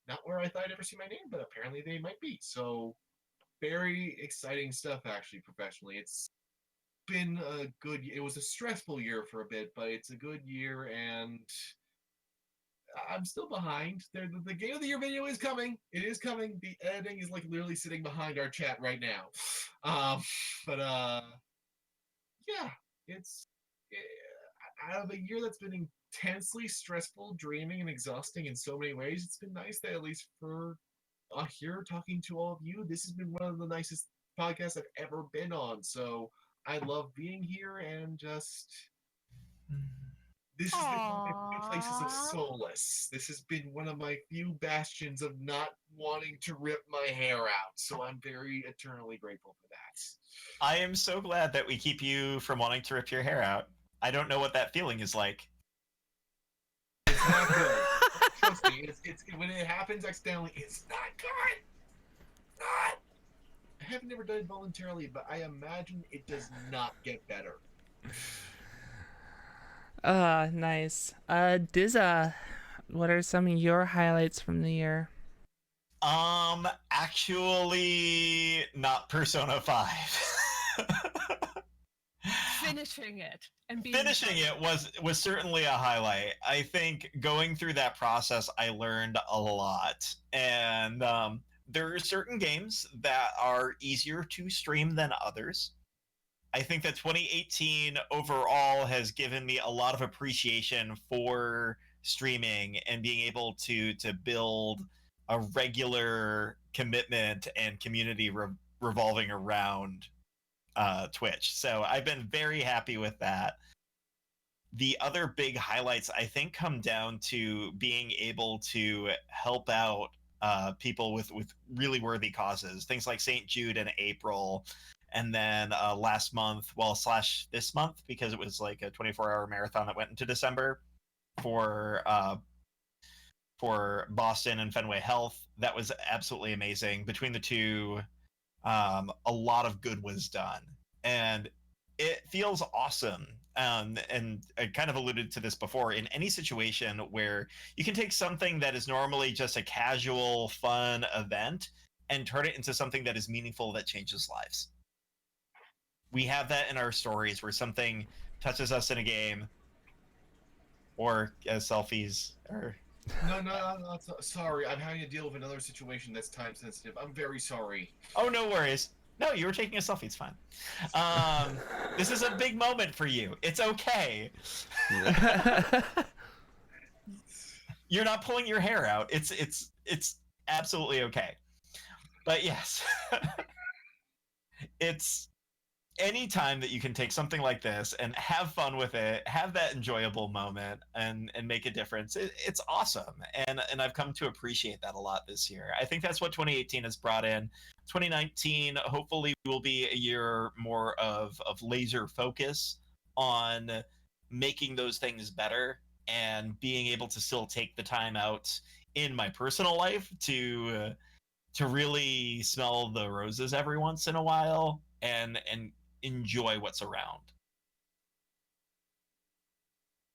not where I thought I'd ever see my name, but apparently they might be. So very exciting stuff, actually, professionally. It's been it was a stressful year for a bit, but it's a good year, and I'm still behind. The Game of the Year video is coming. It is coming. The editing is like literally sitting behind our chat right now. But yeah, it's out of a year that's been intensely stressful, draining, and exhausting in so many ways. It's been nice that at least for here talking to all of you, this has been one of the nicest podcasts I've ever been on. So I love being here, and just this has been one of my few places of solace. This has been one of my few bastions of not wanting to rip my hair out. So I'm very eternally grateful for that. I am so glad that we keep you from wanting to rip your hair out. I don't know what that feeling is like. It's not good. Trust me, it's when it happens accidentally, it's not good. Not. I have never done it voluntarily, but I imagine it does not get better. Nice. Dizza, what are some of your highlights from the year? Actually, not Persona 5. Finishing it and being Finishing it was certainly a highlight. I think going through that process, I learned a lot, and there are certain games that are easier to stream than others. I think that 2018 overall has given me a lot of appreciation for streaming and being able to build a regular commitment and community revolving around Twitch. So I've been very happy with that. The other big highlights, I think, come down to being able to help out people with really worthy causes. Things like St. Jude in April, and then last month, / this month, because it was like a 24-hour marathon that went into December for Boston and Fenway Health. That was absolutely amazing. Between the two, a lot of good was done, and it feels awesome. And I kind of alluded to this before. In any situation where you can take something that is normally just a casual, fun event and turn it into something that is meaningful, that changes lives. We have that in our stories where something touches us in a game, or as selfies, or No, sorry. I'm having to deal with another situation that's time sensitive. I'm very sorry. Oh, no worries. No, you were taking a selfie. It's fine. This is a big moment for you. It's okay. You're not pulling your hair out. It's absolutely okay. But yes, it's any time that you can take something like this and have fun with it, have that enjoyable moment, and make a difference. It's awesome, and I've come to appreciate that a lot this year. I think that's what 2018 has brought in. 2019 hopefully will be a year more of laser focus on making those things better and being able to still take the time out in my personal life to really smell the roses every once in a while and enjoy what's around.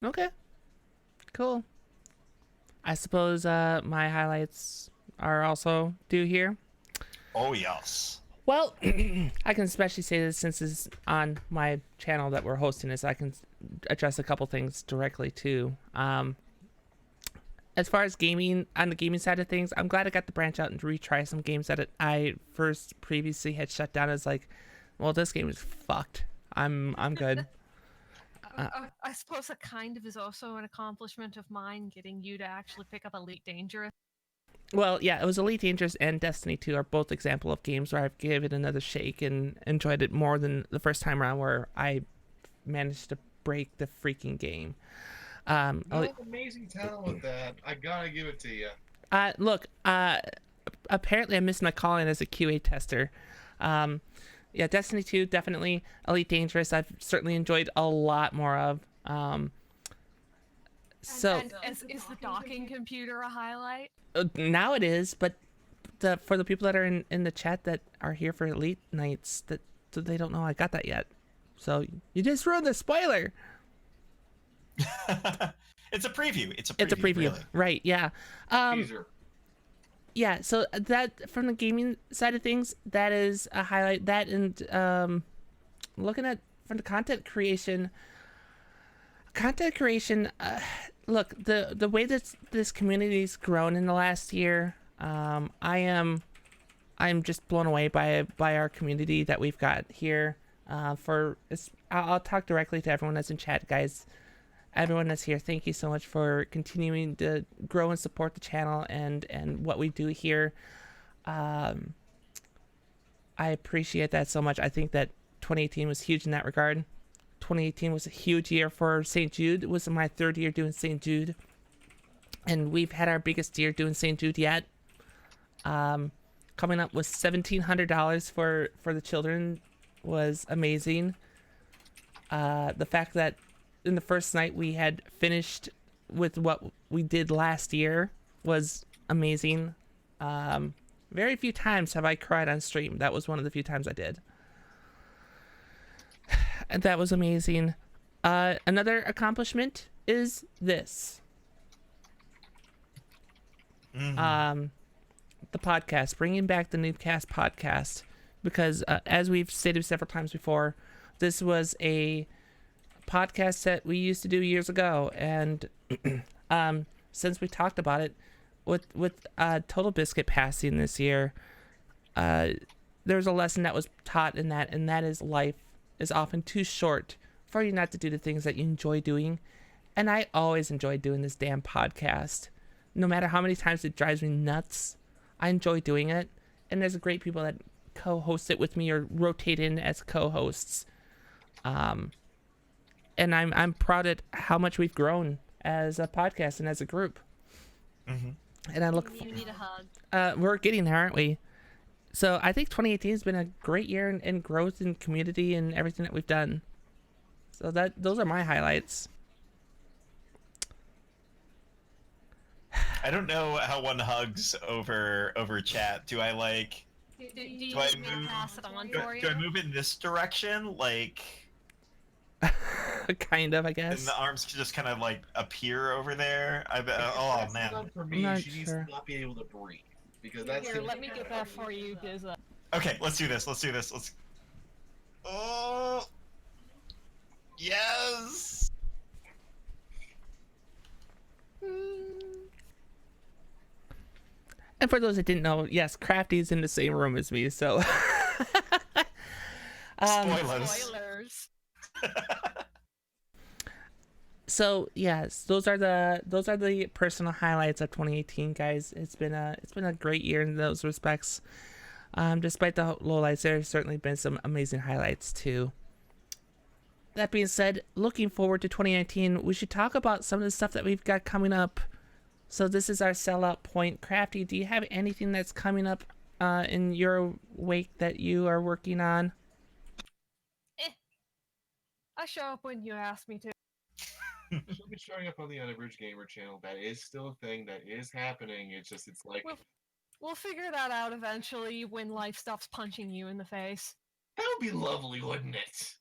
Okay. Cool. I suppose my highlights are also due here. Oh, yes. Well, I can especially say this since it's on my channel that we're hosting this, I can address a couple things directly too. As far as gaming, on the gaming side of things, I'm glad I got to branch out and retry some games that I first previously had shut down as like, well, this game is fucked. I'm good. I suppose that kind of is also an accomplishment of mine, getting you to actually pick up Elite Dangerous. Well, yeah, it was Elite Dangerous and Destiny 2 are both example of games where I've given it another shake and enjoyed it more than the first time around where I managed to break the freaking game. You have amazing talent with that. I gotta give it to you. Look, apparently I missed my calling as a QA tester. Yeah, Destiny 2, definitely. Elite Dangerous, I've certainly enjoyed a lot more of. So And is the docking computer a highlight? now it is, but for the people that are in the chat that are here for Elite Nights, that they don't know I got that yet. So you just ruined the spoiler. It's a preview. It's a preview. Really. Right? Yeah. Teaser. Yeah. So that from the gaming side of things, that is a highlight. That and looking at from the content creation. Look, the way that this community's grown in the last year, I'm just blown away by our community that we've got here. I'll talk directly to everyone that's in chat, guys. Everyone that's here, thank you so much for continuing to grow and support the channel and what we do here. I appreciate that so much. I think that 2018 was huge in that regard. 2018 was a huge year for St. Jude. It was my third year doing St. Jude, and we've had our biggest year doing St. Jude yet. Coming up with $1,700 for the children was amazing. The fact that in the first night we had finished with what we did last year was amazing. Very few times have I cried on stream. That was one of the few times I did. And that was amazing. Another accomplishment is this. Mm-hmm. The podcast, bringing back the Newbcast Podcast, because as we've stated several times before, this was a podcast that we used to do years ago, and since we talked about it, with Total Biscuit passing this year, there's a lesson that was taught in that, and that is life is often too short for you not to do the things that you enjoy doing. And I always enjoy doing this damn podcast. No matter how many times it drives me nuts, I enjoy doing it. And there's great people that co-host it with me or rotate in as co-hosts. And I'm proud at how much we've grown as a podcast and as a group. Mm-hmm. And I look. You need a hug. We're getting there, aren't we? So I think 2018 has been a great year in growth and community and everything that we've done. So those are my highlights. I don't know how one hugs over chat. Do I like? Do you Do I need me to move? pass it on Do, for you? do I move in this direction, like? Kind of, I And guess. the arms just kind of like appear over there. Oh That's man. not for I'm me. not She needs sure. to not be able to breathe because that's. Here, let me get that for you, because Okay, let's do this. Let's. Oh. Yes. And for those that didn't know, yes, Crafty's in the same room as me, so Spoilers. spoilers. so yes, those are the personal highlights of 2018, guys. It's been a great year in those respects. Despite the lowlights, there's certainly been some amazing highlights too. That being said, looking forward to 2019, we should talk about some of the stuff that we've got coming up. So this is our sellout point. Crafty, do you have anything that's coming up in your wake that you are working on? I show up when you ask me to. She'll be showing up on the Unabridged Gamer channel. That is still a thing. That is happening. It's like We'll figure that out eventually when life stops punching you in the face. that would be lovely, wouldn't it?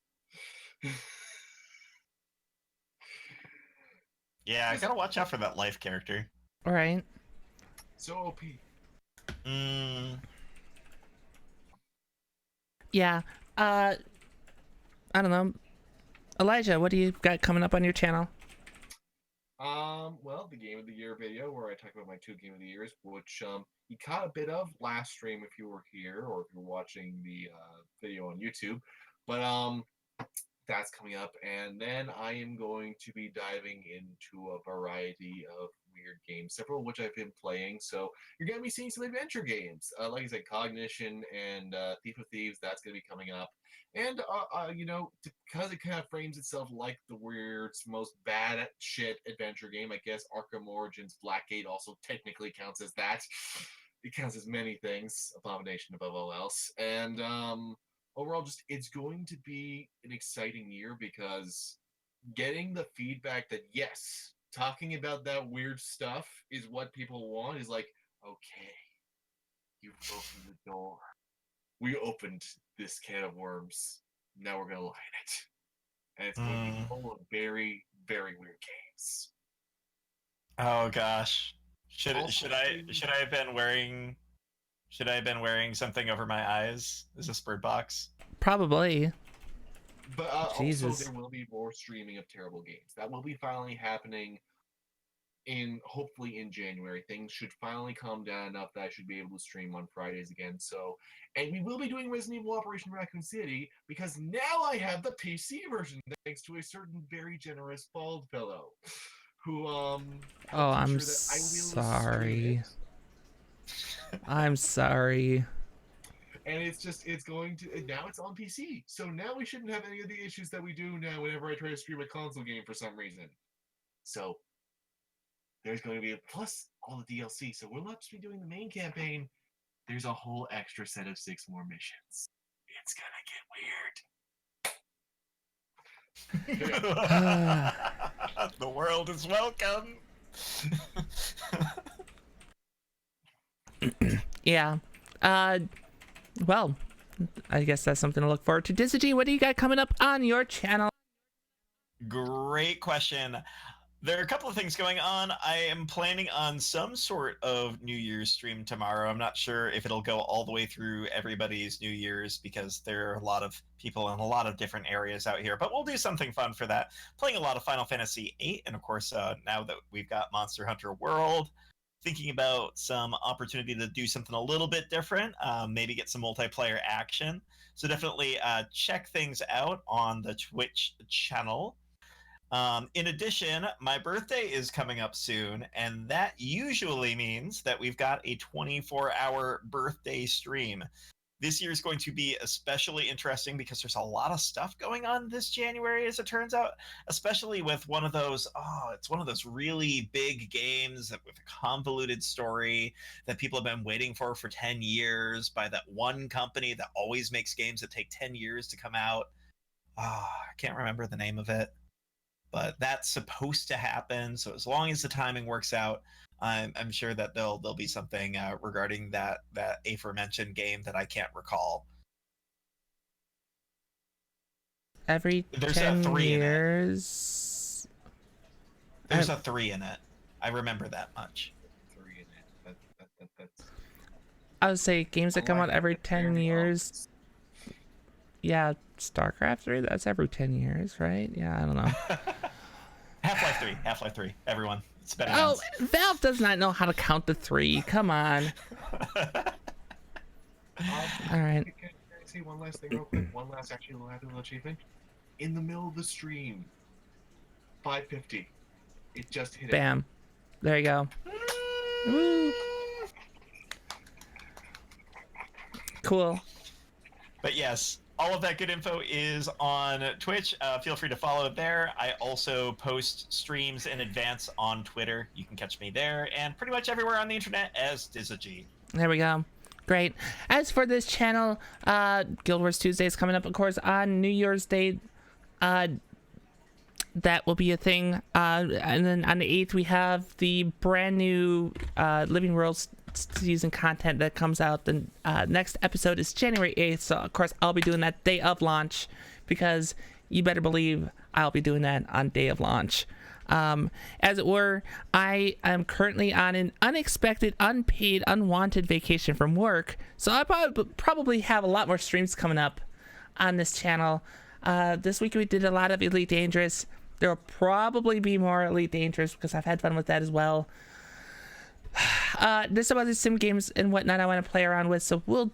Yeah, I gotta watch out for that life character. All right. So OP. Yeah. I don't know. Elijah, what do you got coming up on your channel? Well, the Game of the Year video where I talk about my 2 Game of the Years, which you caught a bit of last stream if you were here or if you're watching the video on YouTube. But that's coming up, and then I am going to be diving into a variety of weird games, several of which I've been playing. So you're going to be seeing some adventure games, like I said, Cognition and Thief of Thieves. That's going to be coming up, and because it kind of frames itself like the weirdest, most bad shit adventure game, I guess Arkham Origins Blackgate also technically counts as that. It counts as many things, abomination above all else, and overall, just it's going to be an exciting year because getting the feedback that yes, talking about that weird stuff is what people want is like, okay, you've opened the door. We opened this can of worms. Now we're gonna line it, and it's going to be full of very, very weird games. Oh gosh. Should Also, I have been wearing something over my eyes? Is this Bird Box? Probably. But also, Jesus. there will be more streaming of terrible games. That will be finally happening hopefully in January. Things should finally calm down enough that I should be able to stream on Fridays again. So, and we will be doing Resident Evil Operation Raccoon City because now I have the PC version thanks to a certain very generous bald fellow who Oh, helped I'm ensure that I will stream sorry. it. I'm sorry. And it's going to now it's on PC. So now we shouldn't have any of the issues that we do now whenever I try to stream a console game for some reason. So there's going to be plus all the DLC. So we'll not just be doing the main campaign. There's a whole extra set of 6 more missions. It's gonna get weird. The world is welcome. Yeah. Well, I guess that's something to look forward to. Dizzy, what do you got coming up on your channel? Great question. There are a couple of things going on. I am planning on some sort of New Year's stream tomorrow. I'm not sure if it'll go all the way through everybody's New Year's because there are a lot of people in a lot of different areas out here, but we'll do something fun for that. Playing a lot of Final Fantasy VIII, and of course, now that we've got Monster Hunter World, thinking about some opportunity to do something a little bit different, maybe get some multiplayer action. So definitely check things out on the Twitch channel. In addition, my birthday is coming up soon, and that usually means that we've got a 24-hour birthday stream. This year is going to be especially interesting because there's a lot of stuff going on this January, as it turns out, especially with one of those, it's one of those really big games with a convoluted story that people have been waiting for 10 years by that one company that always makes games that take 10 years to come out. I can't remember the name of it. But that's supposed to happen. So as long as the timing works out, I'm sure that there'll be something regarding that aforementioned game that I can't recall. There's 10 a 3 years. There's a 3 in it. I remember that much. 3 in it. That's I would say games that come out every 10 years. Yeah, StarCraft 3, that's every 10 years, right? Yeah, I don't know. Half-Life 3, everyone. It's been announced. announced. Valve does not know how to count to 3. Come on. All right. Can I say one last thing real quick? One last actually little achievement. In the middle of the stream, 550. It just hit it. Bam. There you go. Woo. Cool. But yes, all of that good info is on Twitch. Feel free to follow it there. I also post streams in advance on Twitter. You can catch me there and pretty much everywhere on the internet as Dizzy. There we go. Great. As for this channel, Guild Wars Tuesday is coming up, of course, on New Year's Day. That will be a thing. And then on the 8th, we have the brand new Living Worlds season content that comes out. The next episode is January 8th. So, of course, I'll be doing that day of launch because you better believe I'll be doing that on day of launch. As it were, I am currently on an unexpected, unpaid, unwanted vacation from work. So I probably have a lot more streams coming up on this channel. This week we did a lot of Elite Dangerous. There will probably be more Elite Dangerous because I've had fun with that as well. There's some other sim games and whatnot I want to play around with, so we'll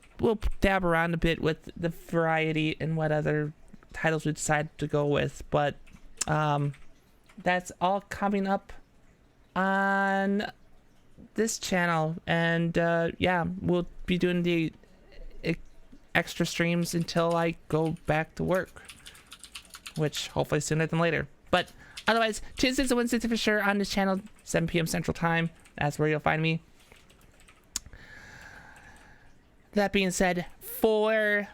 dab around a bit with the variety and what other titles we decide to go with. But that's all coming up on this channel, and yeah, we'll be doing the extra streams until I go back to work, which hopefully sooner than later. But otherwise, Tuesdays and Wednesdays for sure on this channel, 7 p.m. Central Time. That's where you'll find me. That being said, for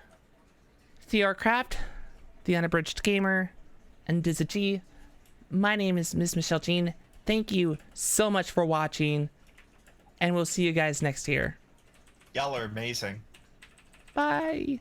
Theorcraft, the Unabridged Gamer, and DizzaG, my name is Miss Michelle Jean. Thank you so much for watching, and we'll see you guys next year. Y'all are amazing. Bye.